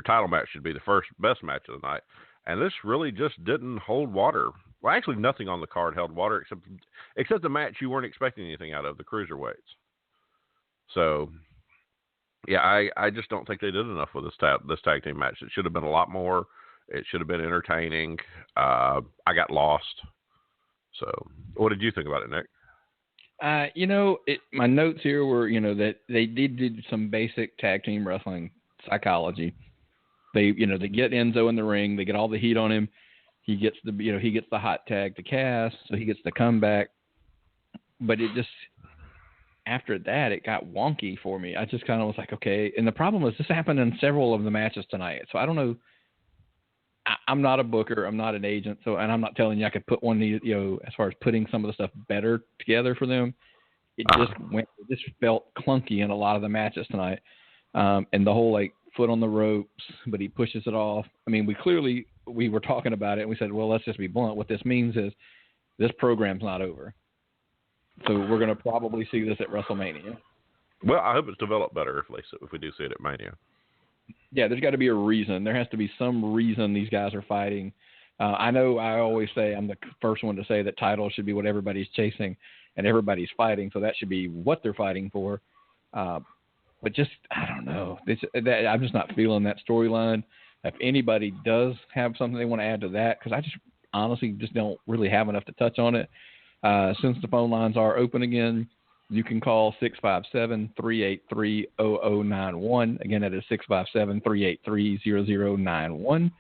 title match should be the first best match of the night. And this really just didn't hold water. Well, actually, nothing on the card held water except the match you weren't expecting anything out of, the cruiserweights. So, yeah, I just don't think they did enough with this tag team match. It should have been a lot more. It should have been entertaining. I got lost. So, what did you think about it, Nick? My notes here were, that they did some basic tag team wrestling psychology. They get Enzo in the ring. They get all the heat on him. He gets the hot tag to Cass, so he gets the comeback. But it just, after that, it got wonky for me. I just kind of was like, okay. And the problem is this happened in several of the matches tonight. So I don't know. I'm not a booker. I'm not an agent. And I'm not telling you I could put one, as far as putting some of the stuff better together for them. It just felt clunky in a lot of the matches tonight. And the whole foot on the ropes, but he pushes it off. I mean, we were talking about it and we said, well, let's just be blunt. What this means is this program's not over. So we're going to probably see this at WrestleMania. Well, I hope it's developed better if we do see it at Mania. Yeah, there's got to be a reason. There has to be some reason these guys are fighting. I know I always say I'm the first one to say that titles should be what everybody's chasing and everybody's fighting, so that should be what they're fighting for. But just, I don't know. I'm just not feeling that storyline. If anybody does have something they want to add to that, because I just honestly just don't really have enough to touch on it. Since the phone lines are open again, You can call 657-383-0091. Again, that is 657-383-0091.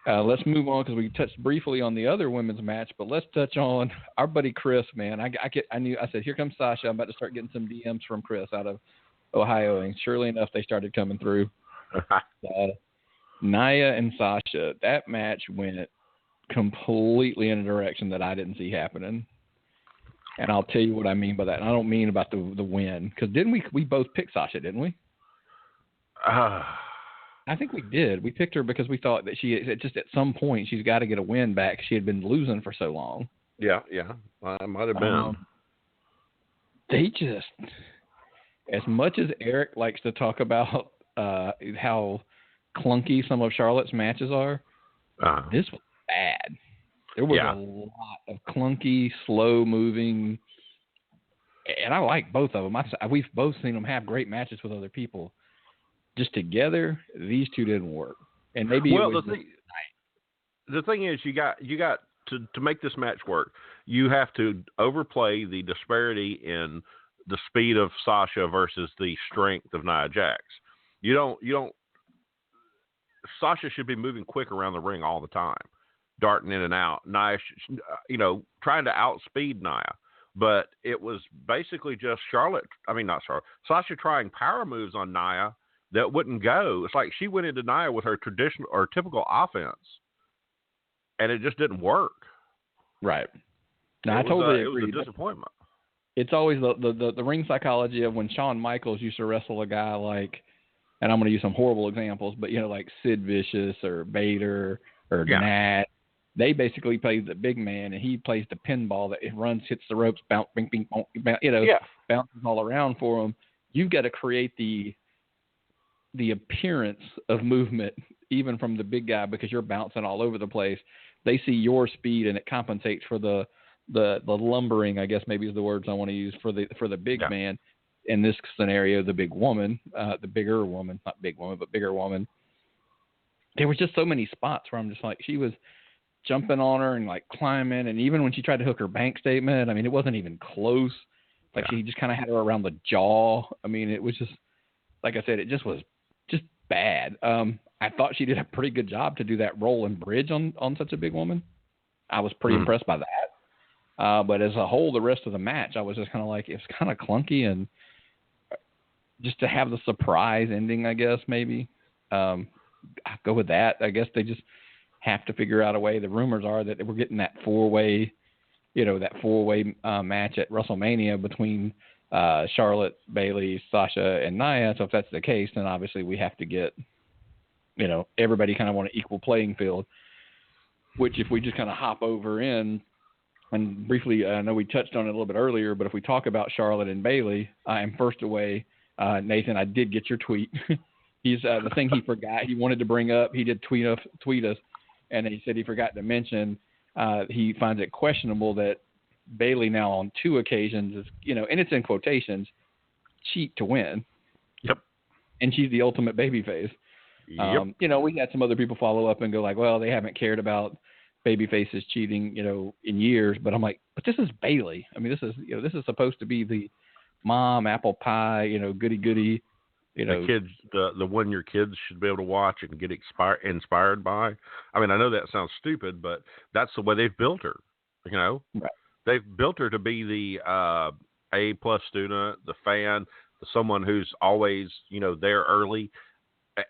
Let's move on because we touched briefly on the other women's match, but let's touch on our buddy Chris, man. I said, here comes Sasha. I'm about to start getting some DMs from Chris out of Ohio, and surely enough, they started coming through. Nia and Sasha, that match went completely in a direction that I didn't see happening. And I'll tell you what I mean by that. And I don't mean about the win, because didn't we both pick Sasha, didn't we? I think we did. We picked her because we thought that she just at some point she's got to get a win back. She had been losing for so long. Yeah. I might have been. They just, as much as Eric likes to talk about how clunky some of Charlotte's matches are, this was bad. There was a lot of clunky, slow-moving, and I like both of them. We've both seen them have great matches with other people. Just together, these two didn't work. And maybe the thing is, you got to make this match work. You have to overplay the disparity in the speed of Sasha versus the strength of Nia Jax. You don't. Sasha should be moving quick around the ring all the time, darting in and out. Nia, trying to outspeed Nia. But it was basically just Sasha trying power moves on Nia that wouldn't go. It's like she went into Nia with her traditional or typical offense, and it just didn't work. Right. Now, I totally agree. It was a disappointment. It's always the ring psychology of when Shawn Michaels used to wrestle a guy like, and I'm going to use some horrible examples, but like Sid Vicious or Vader or Nat. They basically play the big man, and he plays the pinball that runs, hits the ropes, bounce, bing, bing, bounce, bounces all around for him. You've got to create the appearance of movement, even from the big guy, because you're bouncing all over the place. They see your speed, and it compensates for the lumbering, I guess maybe is the words I want to use for the big man. In this scenario, the big woman, the bigger woman, not big woman, but bigger woman. There was just so many spots where I'm just like, she was jumping on her and like climbing, and even when she tried to hook her bank statement, I mean, it wasn't even close. Like she just kind of had her around the jaw. I mean, it was just, like I said, it just was just bad. I thought she did a pretty good job to do that roll and bridge on such a big woman. I was pretty impressed by that. But as a whole, the rest of the match, I was just kind of like, it's kind of clunky, and just to have the surprise ending, I guess, maybe. I'll go with that. I guess they just have to figure out a way. The rumors are that we're getting that four-way match at WrestleMania between Charlotte, Bayley, Sasha, and Nia. So if that's the case, then obviously we have to get, everybody kind of on an equal playing field, which if we just kind of hop over in, and briefly, I know we touched on it a little bit earlier, but if we talk about Charlotte and Bayley, and first away, Nathan, I did get your tweet. He's the thing he forgot he wanted to bring up. He did tweet us, and he said he forgot to mention he finds it questionable that Bayley now on 2 occasions is, and it's in quotations, cheat to win. Yep. And she's the ultimate babyface. Yep. We had some other people follow up and go like, well, they haven't cared about babyfaces cheating, in years. But I'm like, but this is Bayley. I mean, this is supposed to be the mom apple pie, goody. The kids, the one your kids should be able to watch and get inspired by. I mean, I know that sounds stupid, but that's the way they've built her. Right. They've built her to be the A+ student, the fan, someone who's always there early.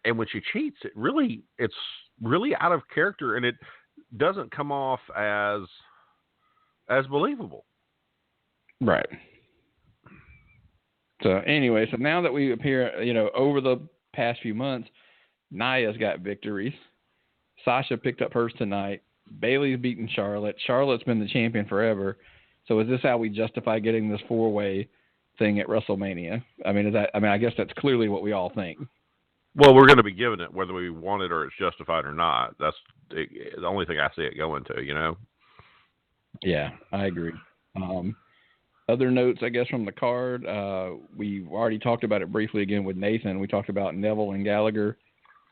And when she cheats, it's really out of character, and it doesn't come off as believable. Right. So anyway, now that we appear, over the past few months, Nia's got victories. Sasha picked up hers tonight. Bayley's beaten Charlotte. Charlotte's been the champion forever. So is this how we justify getting this 4-way thing at WrestleMania? I mean, I guess that's clearly what we all think. Well, we're going to be given it whether we want it or it's justified or not. That's the only thing I see it going to, Yeah, I agree. Other notes, I guess, from the card, we already talked about it briefly again with Nathan. We talked about Neville and Gallagher.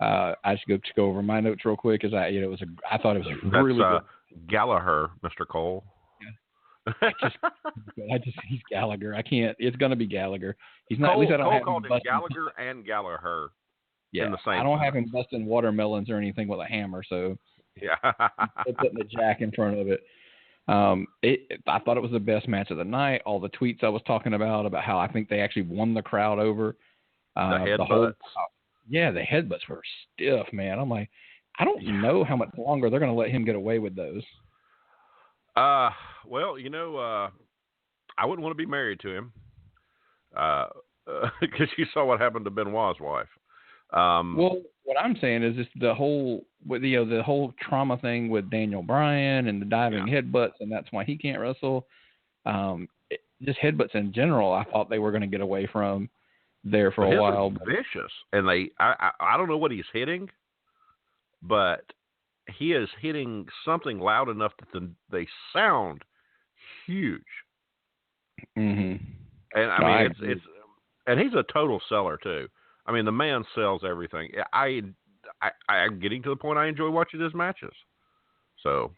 I should go over my notes real quick, because I thought it was really good. Gallagher, Mr. Cole. He's Gallagher. I can't. It's going to be Gallagher. He's not. Cole, at least I don't Cole have called him him Gallagher and Gallagher. Yeah, in the same I don't have sentence. him busting watermelons or anything with a hammer, so Yeah. still putting the jack in front of it. I thought it was the best match of the night. All the tweets I was talking about how I think they actually won the crowd over. The headbutts. The headbutts were stiff, man. I'm like, I don't know how much longer they're going to let him get away with those. Well, I wouldn't want to be married to him. Because you saw what happened to Benoit's wife. Well, what I'm saying is just the whole trauma thing with Daniel Bryan and the diving headbutts, and that's why he can't wrestle. Just headbutts in general, I thought they were going to get away from there for a while. Vicious, and I don't know what he's hitting, but he is hitting something loud enough that they sound huge. Mm-hmm. And I mean, it's and he's a total seller too. I mean, the man sells everything. I'm getting to the point I enjoy watching his matches. So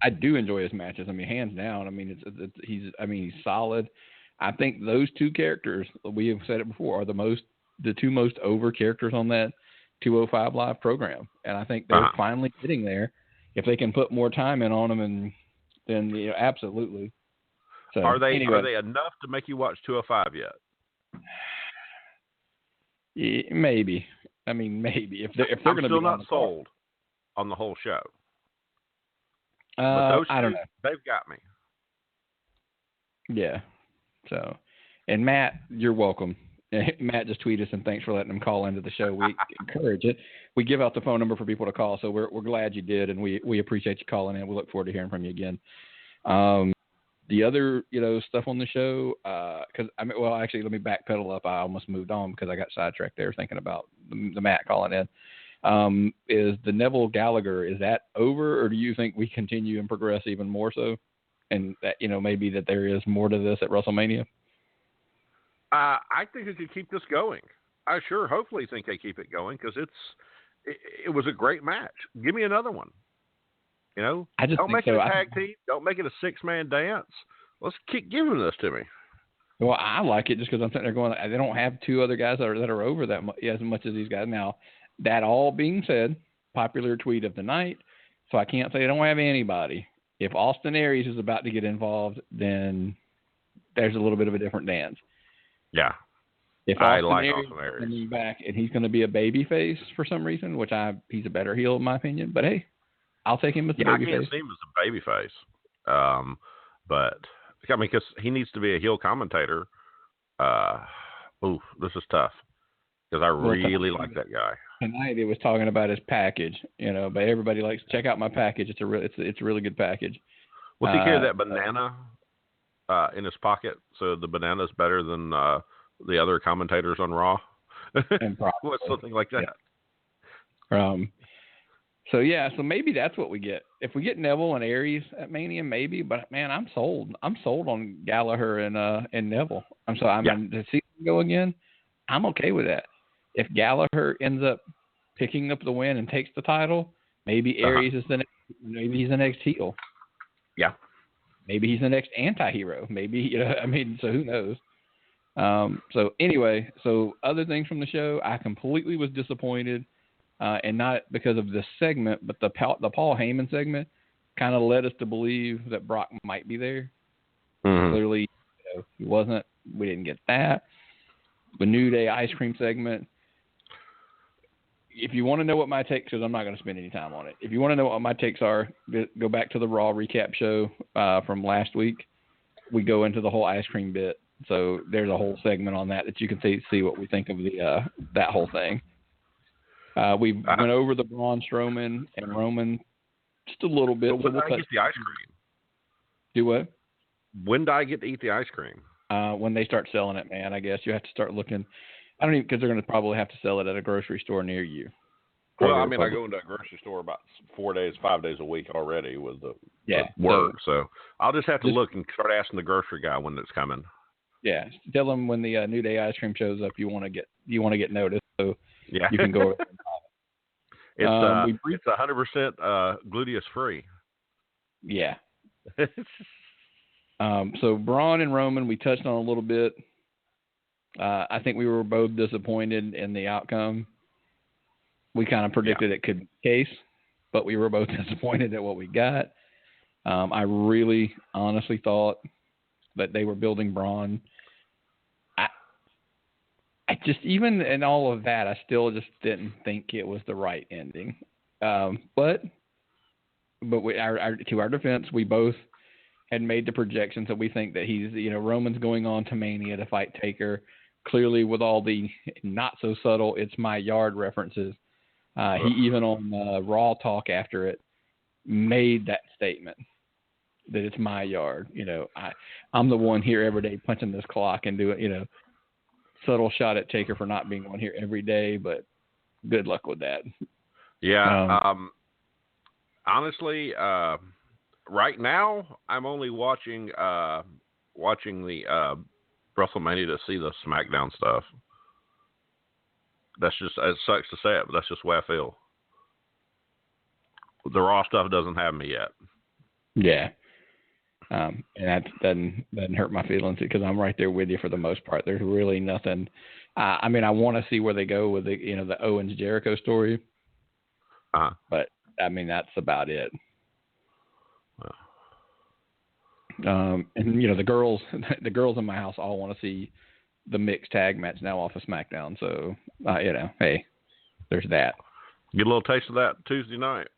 I do enjoy his matches. I mean, hands down. I mean, he's solid. I think those two characters, we have said it before, are the two most over characters on that 205 Live program, and I think they're finally getting there. If they can put more time in on them, and then absolutely. So, are they anyway. Are they enough to make you watch 205 yet? Yeah, maybe. I mean, maybe if they're going to be still not sold on the whole show. But those I don't know. They've got me. Yeah. So, and Matt, you're welcome. Matt just tweeted us and thanks for letting him call into the show. We encourage it. We give out the phone number for people to call, so we're glad you did, and we appreciate you calling in. We look forward to hearing from you again. The other, stuff on the show, actually, let me backpedal up. I almost moved on because I got sidetracked there thinking about the Matt calling in. Is the Neville Gallagher, is that over, or do you think we continue and progress even more so? And that, maybe that there is more to this at WrestleMania? I think they could keep this going. I sure hopefully think they keep it going because it was a great match. Give me another one. I just don't make it a tag team. Don't make it a 6-man dance. Let's keep giving this to me. Well, I like it just because I'm sitting there going, they don't have two other guys that are over as much as these guys. Now, that all being said, popular tweet of the night, so I can't say I don't have anybody. If Austin Aries is about to get involved, then there's a little bit of a different dance. Yeah. If Austin Aries is coming back and he's going to be a baby face for some reason, which he's a better heel in my opinion, but hey, I'll take him as a baby face. I can't see him as a baby face. But because he needs to be a heel commentator. This is tough because I really like that guy. Tonight it was talking about his package, but everybody likes to check out my package. It's a really good package. What's he carry that banana in his pocket? So the banana's better than the other commentators on Raw. Something like that. Yeah. So maybe that's what we get. If we get Neville and Aries at Mania, maybe. But man, I'm sold. I'm sold on Gallagher and Neville. To see them go again, I'm okay with that. If Gallagher ends up picking up the win and takes the title, maybe Aries is maybe he's the next heel. Yeah. Maybe he's the next anti-hero. Maybe so who knows? So anyway, other things from the show, I completely was disappointed. And not because of this segment, but the Paul Heyman segment kind of led us to believe that Brock might be there. Mm-hmm. Clearly, he wasn't. We didn't get that. The New Day ice cream segment. If you want to know what my takes, because I'm not going to spend any time on it. If you want to know what my takes are, go back to the Raw recap show from last week. We go into the whole ice cream bit. So there's a whole segment on that you can see what we think of that whole thing. We went over the Braun Strowman and Roman just a little bit. When do I get the ice cream? Do what? When do I get to eat the ice cream? When they start selling it, man. I guess you have to start looking. I don't even because they're going to probably have to sell it at a grocery store near you. Well, I go into a grocery store about 5 days a week already with the work. So I'll just have to look and start asking the grocery guy when it's coming. Yeah, tell them when the New Day ice cream shows up, you want to get noticed. So yeah, you can go. It's 100% gluteus free. Yeah. So Braun and Roman, we touched on a little bit. I think we were both disappointed in the outcome. We kind of predicted it could be the case, but we were both disappointed at what we got. I really honestly thought that they were building Braun. I just, even in all of that, I still just didn't think it was the right ending. But to our defense, we both had made the projections that we think that he's, Roman's going on to Mania to fight Taker. Clearly, with all the not so subtle "it's my yard" references, he even on Raw Talk after it made that statement that it's my yard. I'm the one here every day punching this clock and doing, subtle shot at Taker for not being on here every day, but good luck with that. Yeah. Honestly, right now I'm only watching the WrestleMania to see the SmackDown stuff. That's just, it sucks to say it, but that's just the way I feel. The Raw stuff doesn't have me yet. Yeah. And that doesn't hurt my feelings because I'm right there with you for the most part. There's really nothing. I want to see where they go with the Owens Jericho story. But that's about it. And the girls in my house all want to see the mixed tag match now off of SmackDown. So hey, there's that. Get a little taste of that Tuesday night.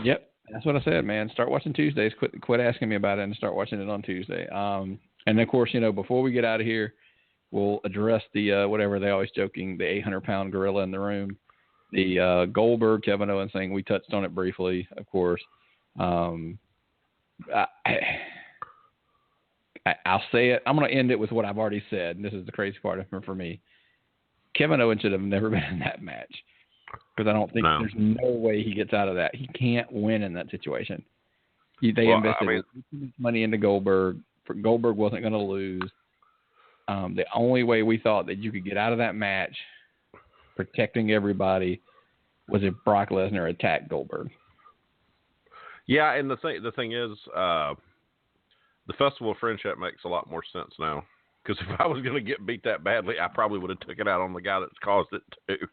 Yep. That's what I said, man. Start watching Tuesdays. Quit asking me about it and start watching it on Tuesday. And of course, before we get out of here, we'll address the whatever they always joking, the 800-pound gorilla in the room, the Goldberg Kevin Owens thing. We touched on it briefly, of course. I'll say it. I'm going to end it with what I've already said, and this is the crazy part for me. Kevin Owens should have never been in that match. Because I don't think there's no way he gets out of that. He can't win in that situation. They invested money into Goldberg. Goldberg wasn't going to lose. The only way we thought that you could get out of that match, protecting everybody, was if Brock Lesnar attacked Goldberg. Yeah, and the thing is, the Festival of Friendship makes a lot more sense now. Because if I was going to get beat that badly, I probably would have took it out on the guy that's caused it too.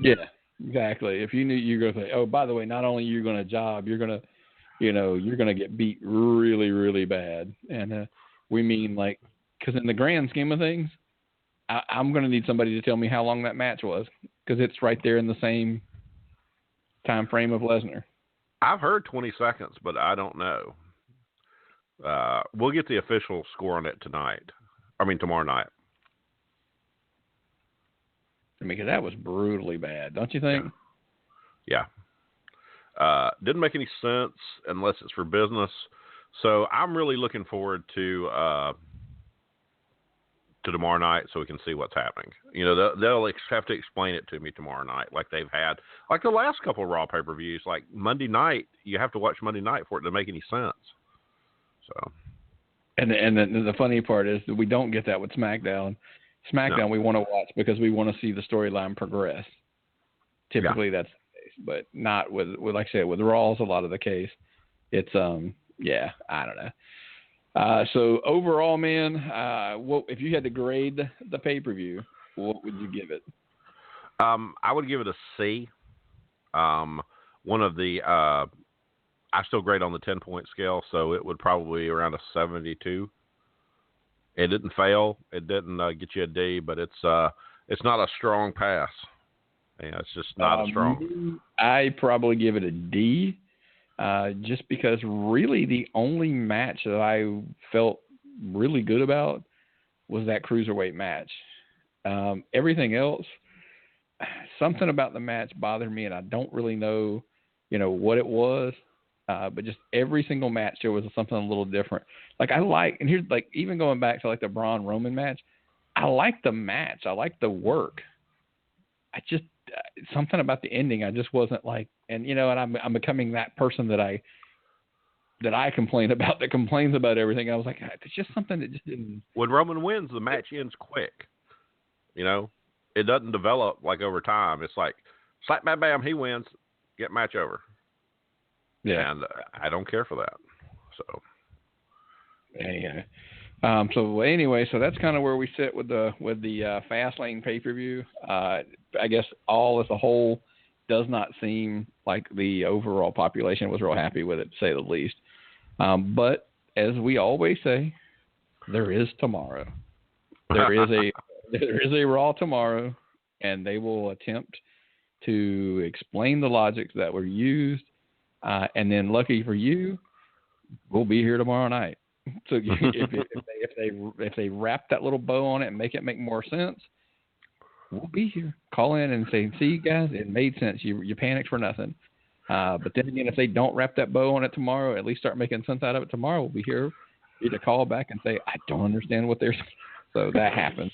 Yeah, exactly. If you knew you were going to say, oh, by the way, not only are you going to job, you're going to, you're going to get beat really, really bad. And we mean because in the grand scheme of things, I'm going to need somebody to tell me how long that match was because it's right there in the same time frame of Lesnar. I've heard 20 seconds, but I don't know. We'll get the official score on it tomorrow night. Because that was brutally bad, don't you think? Yeah. Didn't make any sense unless it's for business. So I'm really looking forward to tomorrow night so we can see what's happening. They'll have to explain it to me tomorrow night like they've had. Like the last couple of Raw pay-per-views, like Monday night, you have to watch Monday night for it to make any sense. So. And the funny part is that we don't get that with SmackDown. SmackDown we want to watch because we want to see the storyline progress. Typically that's the case, but not with like I said, with Raw's a lot of the case. It's I don't know. So overall, man, what if you had to grade the pay-per-view, what would you give it? I would give it a C. One of the I still grade on the 10-point scale, so it would probably be around a 72. It didn't fail. It didn't get you a D, but it's not a strong pass. Yeah, it's just not a strong. I probably give it a D, just because really the only match that I felt really good about was that cruiserweight match. Everything else, something about the match bothered me, and I don't really know, what it was. But just every single match there was something a little different. And here's even going back to the Braun Roman match, I like the match. I like the work. I just something about the ending I just wasn't and I'm becoming that person that I complain about that complains about everything. I was like, it's just something that just didn't. When Roman wins, the match ends quick. It doesn't develop over time. It's like slap, bam, bam, he wins, get match over. Yeah, and I don't care for that. So, Yeah. So anyway, so that's kind of where we sit with the Fastlane pay-per-view. I guess all as a whole does not seem like the overall population was real happy with it, to say the least. But as we always say, there is tomorrow. There is a Raw tomorrow, and they will attempt to explain the logics that were used. And then, lucky for you, we'll be here tomorrow night. So if they wrap that little bow on it and make it make more sense, we'll be here. Call in and say, "See, guys, it made sense. You panicked for nothing." But then again, if they don't wrap that bow on it tomorrow, at least start making sense out of it tomorrow, we'll be here. Either call back and say, "I don't understand what they're saying." So that happens.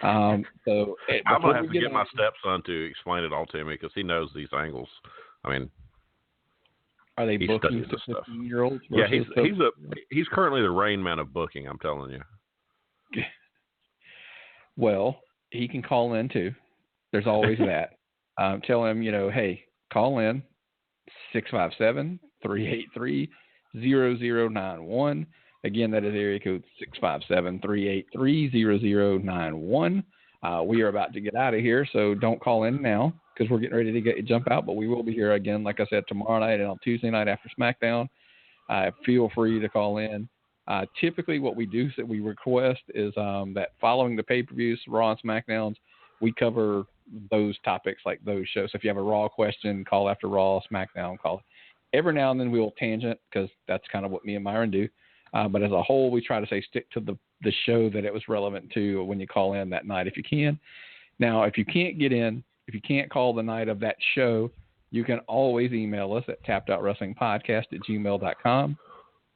I'm gonna have to get my stepson to explain it all to me because he knows these angles. I mean, are they booking 15-year-olds? Yeah, he's currently the Rain Man of booking. I'm telling you. Well, he can call in too. There's always that. Tell him, hey, call in 657-383-0091. Again, that is area code 657-383-0091. We are about to get out of here, so don't call in now because we're getting ready to jump out. But we will be here again, like I said, tomorrow night and on Tuesday night after SmackDown. Feel free to call in. Typically, what we do that we request is that following the pay-per-views, Raw and SmackDowns, we cover those topics like those shows. So if you have a Raw question, call after Raw, SmackDown, call. Every now and then we will tangent because that's kind of what me and Myron do. But as a whole, we try to stick to the show that it was relevant to when you call in that night if you can. Now, if you can't get in, if you can't call the night of that show, you can always email us at tappedoutwrestlingpodcast@gmail.com.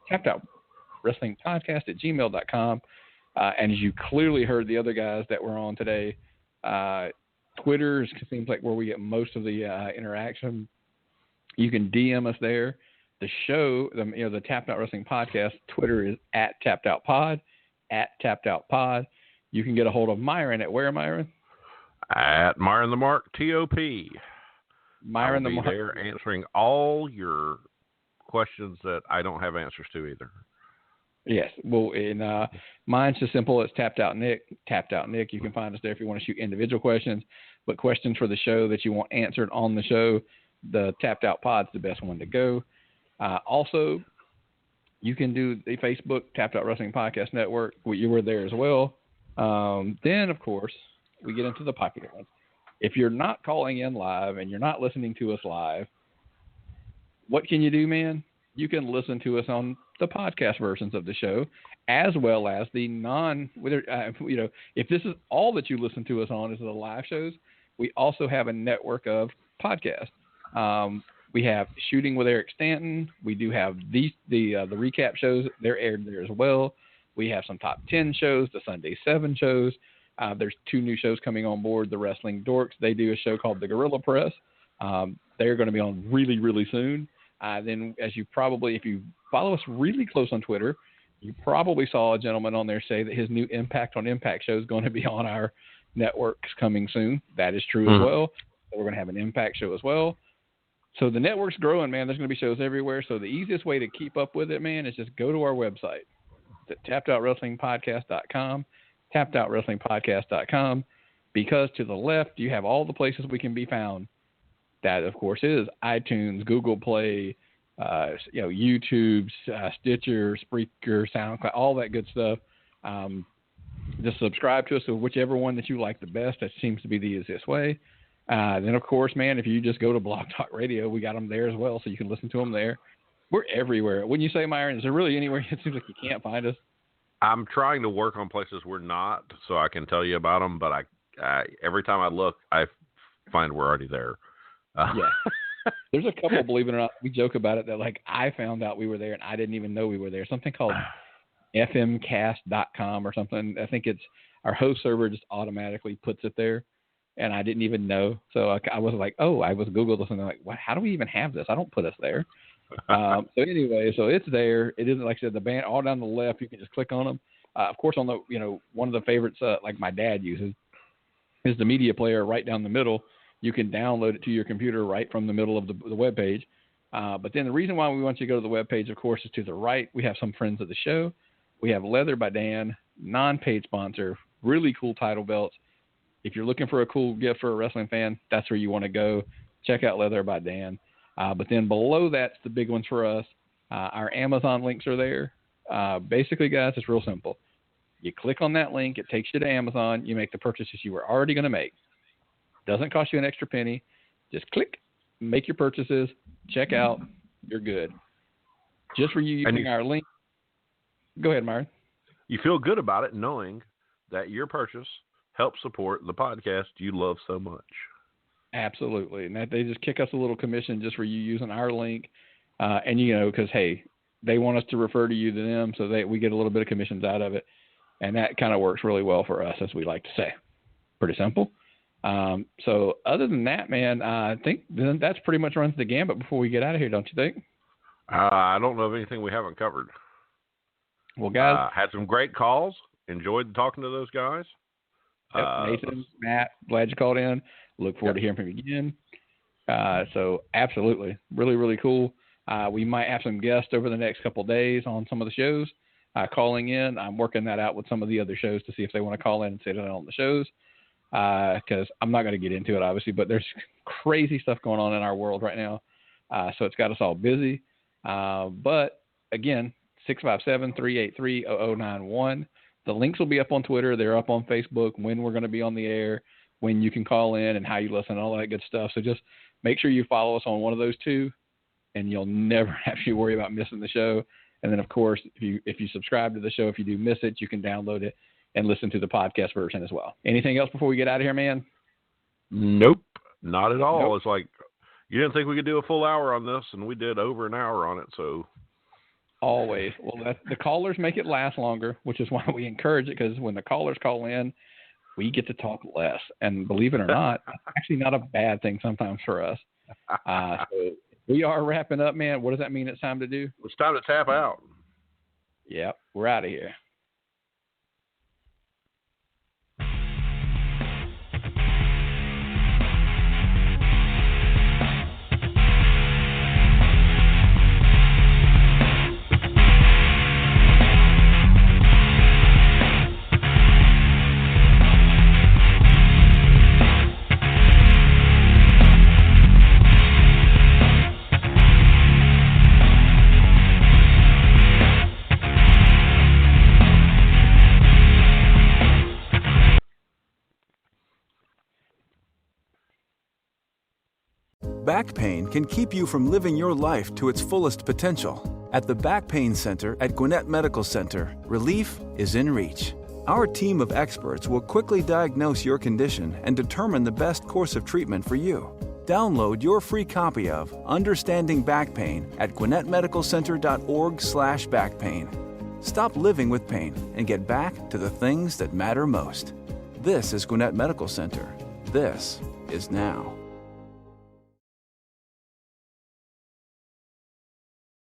tappedoutwrestlingpodcast@gmail.com. And as you clearly heard the other guys that were on today, Twitter seems like where we get most of the interaction. You can DM us there. The show, the Tapped Out Wrestling Podcast, Twitter is @TappedOutPod, @TappedOutPod. You can get a hold of Myron at where, Myron? At Myron the Mark, TOP. Myron the Mark. I'll be there answering all your questions that I don't have answers to either. Yes. Well, and mine's as simple as Tapped Out Nick. Tapped Out Nick. You can find us there if you want to shoot individual questions, but questions for the show that you want answered on the show, the Tapped Out Pod's the best one to go. Also, you can do the Facebook Tapped Out Wrestling Podcast Network. You were there as well. Then, of course, we get into the popular ones. If you're not calling in live and you're not listening to us live, what can you do, man? You can listen to us on the podcast versions of the show, as well as the if this is all that you listen to us on is the live shows, we also have a network of podcasts. We have Shooting with Eric Stanton. We do have the recap shows. They're aired there as well. We have some top 10 shows, the Sunday 7 shows. There's 2 new shows coming on board, the Wrestling Dorks. They do a show called the Gorilla Press. They're going to be on really, really soon. Then if you follow us really close on Twitter, you probably saw a gentleman on there say that his new Impact on Impact show is going to be on our networks coming soon. That is true as well. So we're going to have an Impact show as well. So the network's growing, man. There's going to be shows everywhere. So the easiest way to keep up with it, man, is just go to our website. It's at tappedoutwrestlingpodcast.com, tappedoutwrestlingpodcast.com, because to the left you have all the places we can be found. That, of course, is iTunes, Google Play, YouTube, Stitcher, Spreaker, SoundCloud, all that good stuff. Just subscribe to us to whichever one that you like the best. That seems to be the easiest way. Then, of course, man, if you just go to Blog Talk Radio, we got them there as well, so you can listen to them there. We're everywhere. Wouldn't you say, Myron? Is there really anywhere it seems like you can't find us? I'm trying to work on places we're not, so I can tell you about them. But I every time I look, I find we're already there. Yeah. There's a couple, believe it or not, we joke about it, that like I found out we were there and I didn't even know we were there. Something called fmcast.com or something. I think it's our host server just automatically puts it there. And I didn't even know. So I was like, I was Googled this and I'm like, what? How do we even have this? I don't put us there. So anyway, so it's there. It isn't, like I said, the band all down the left. You can just click on them. Of course, on the, one of the favorites, like my dad uses, is the media player right down the middle. You can download it to your computer right from the middle of the web page. But then the reason why we want you to go to the web page, of course, is to the right. We have some friends of the show. We have Leather by Dan, non-paid sponsor, really cool title belts. If you're looking for a cool gift for a wrestling fan, that's where you want to go. Check out Leather by Dan. But then below that's the big ones for us. Our Amazon links are there. Basically, guys, it's real simple. You click on that link. It takes you to Amazon. You make the purchases you were already going to make. Doesn't cost you an extra penny. Just click, make your purchases, check out. You're good. Just for you using our link. Go ahead, Myron. You feel good about it knowing that your purchase helps support the podcast you love so much. Absolutely. And that they just kick us a little commission just for you using our link. And, because, hey, they want us to refer to you to them, so we get a little bit of commissions out of it. And that kind of works really well for us, as we like to say. Pretty simple. So other than that, man, I think that's pretty much runs the gambit before we get out of here, don't you think? I don't know of anything we haven't covered. Well, guys. Had some great calls. Enjoyed talking to those guys. Yep, Nathan, Matt, glad you called in. Look forward to hearing from you again. So absolutely. Really, really cool. We might have some guests over the next couple of days on some of the shows calling in. I'm working that out with some of the other shows to see if they want to call in and sit in on the shows. Because I'm not going to get into it, obviously, but there's crazy stuff going on in our world right now. So it's got us all busy. But again, 657-383-0091. The links will be up on Twitter. They're up on Facebook, when we're going to be on the air, when you can call in and how you listen, all that good stuff. So just make sure you follow us on one of those two, and you'll never have to worry about missing the show. And then, of course, if you subscribe to the show, if you do miss it, you can download it and listen to the podcast version as well. Anything else before we get out of here, man? Nope, not at all. Nope. It's like you didn't think we could do a full hour on this, and we did over an hour on it. So always. Well, the callers make it last longer, which is why we encourage it, because when the callers call in, we get to talk less. And believe it or not, it's actually not a bad thing sometimes for us. So we are wrapping up, man. What does that mean it's time to do? It's time to tap out. Yep, we're out of here. Back pain can keep you from living your life to its fullest potential. At the Back Pain Center at Gwinnett Medical Center, relief is in reach. Our team of experts will quickly diagnose your condition and determine the best course of treatment for you. Download your free copy of Understanding Back Pain at GwinnettMedicalCenter.org/backpain. Stop living with pain and get back to the things that matter most. This is Gwinnett Medical Center. This is now.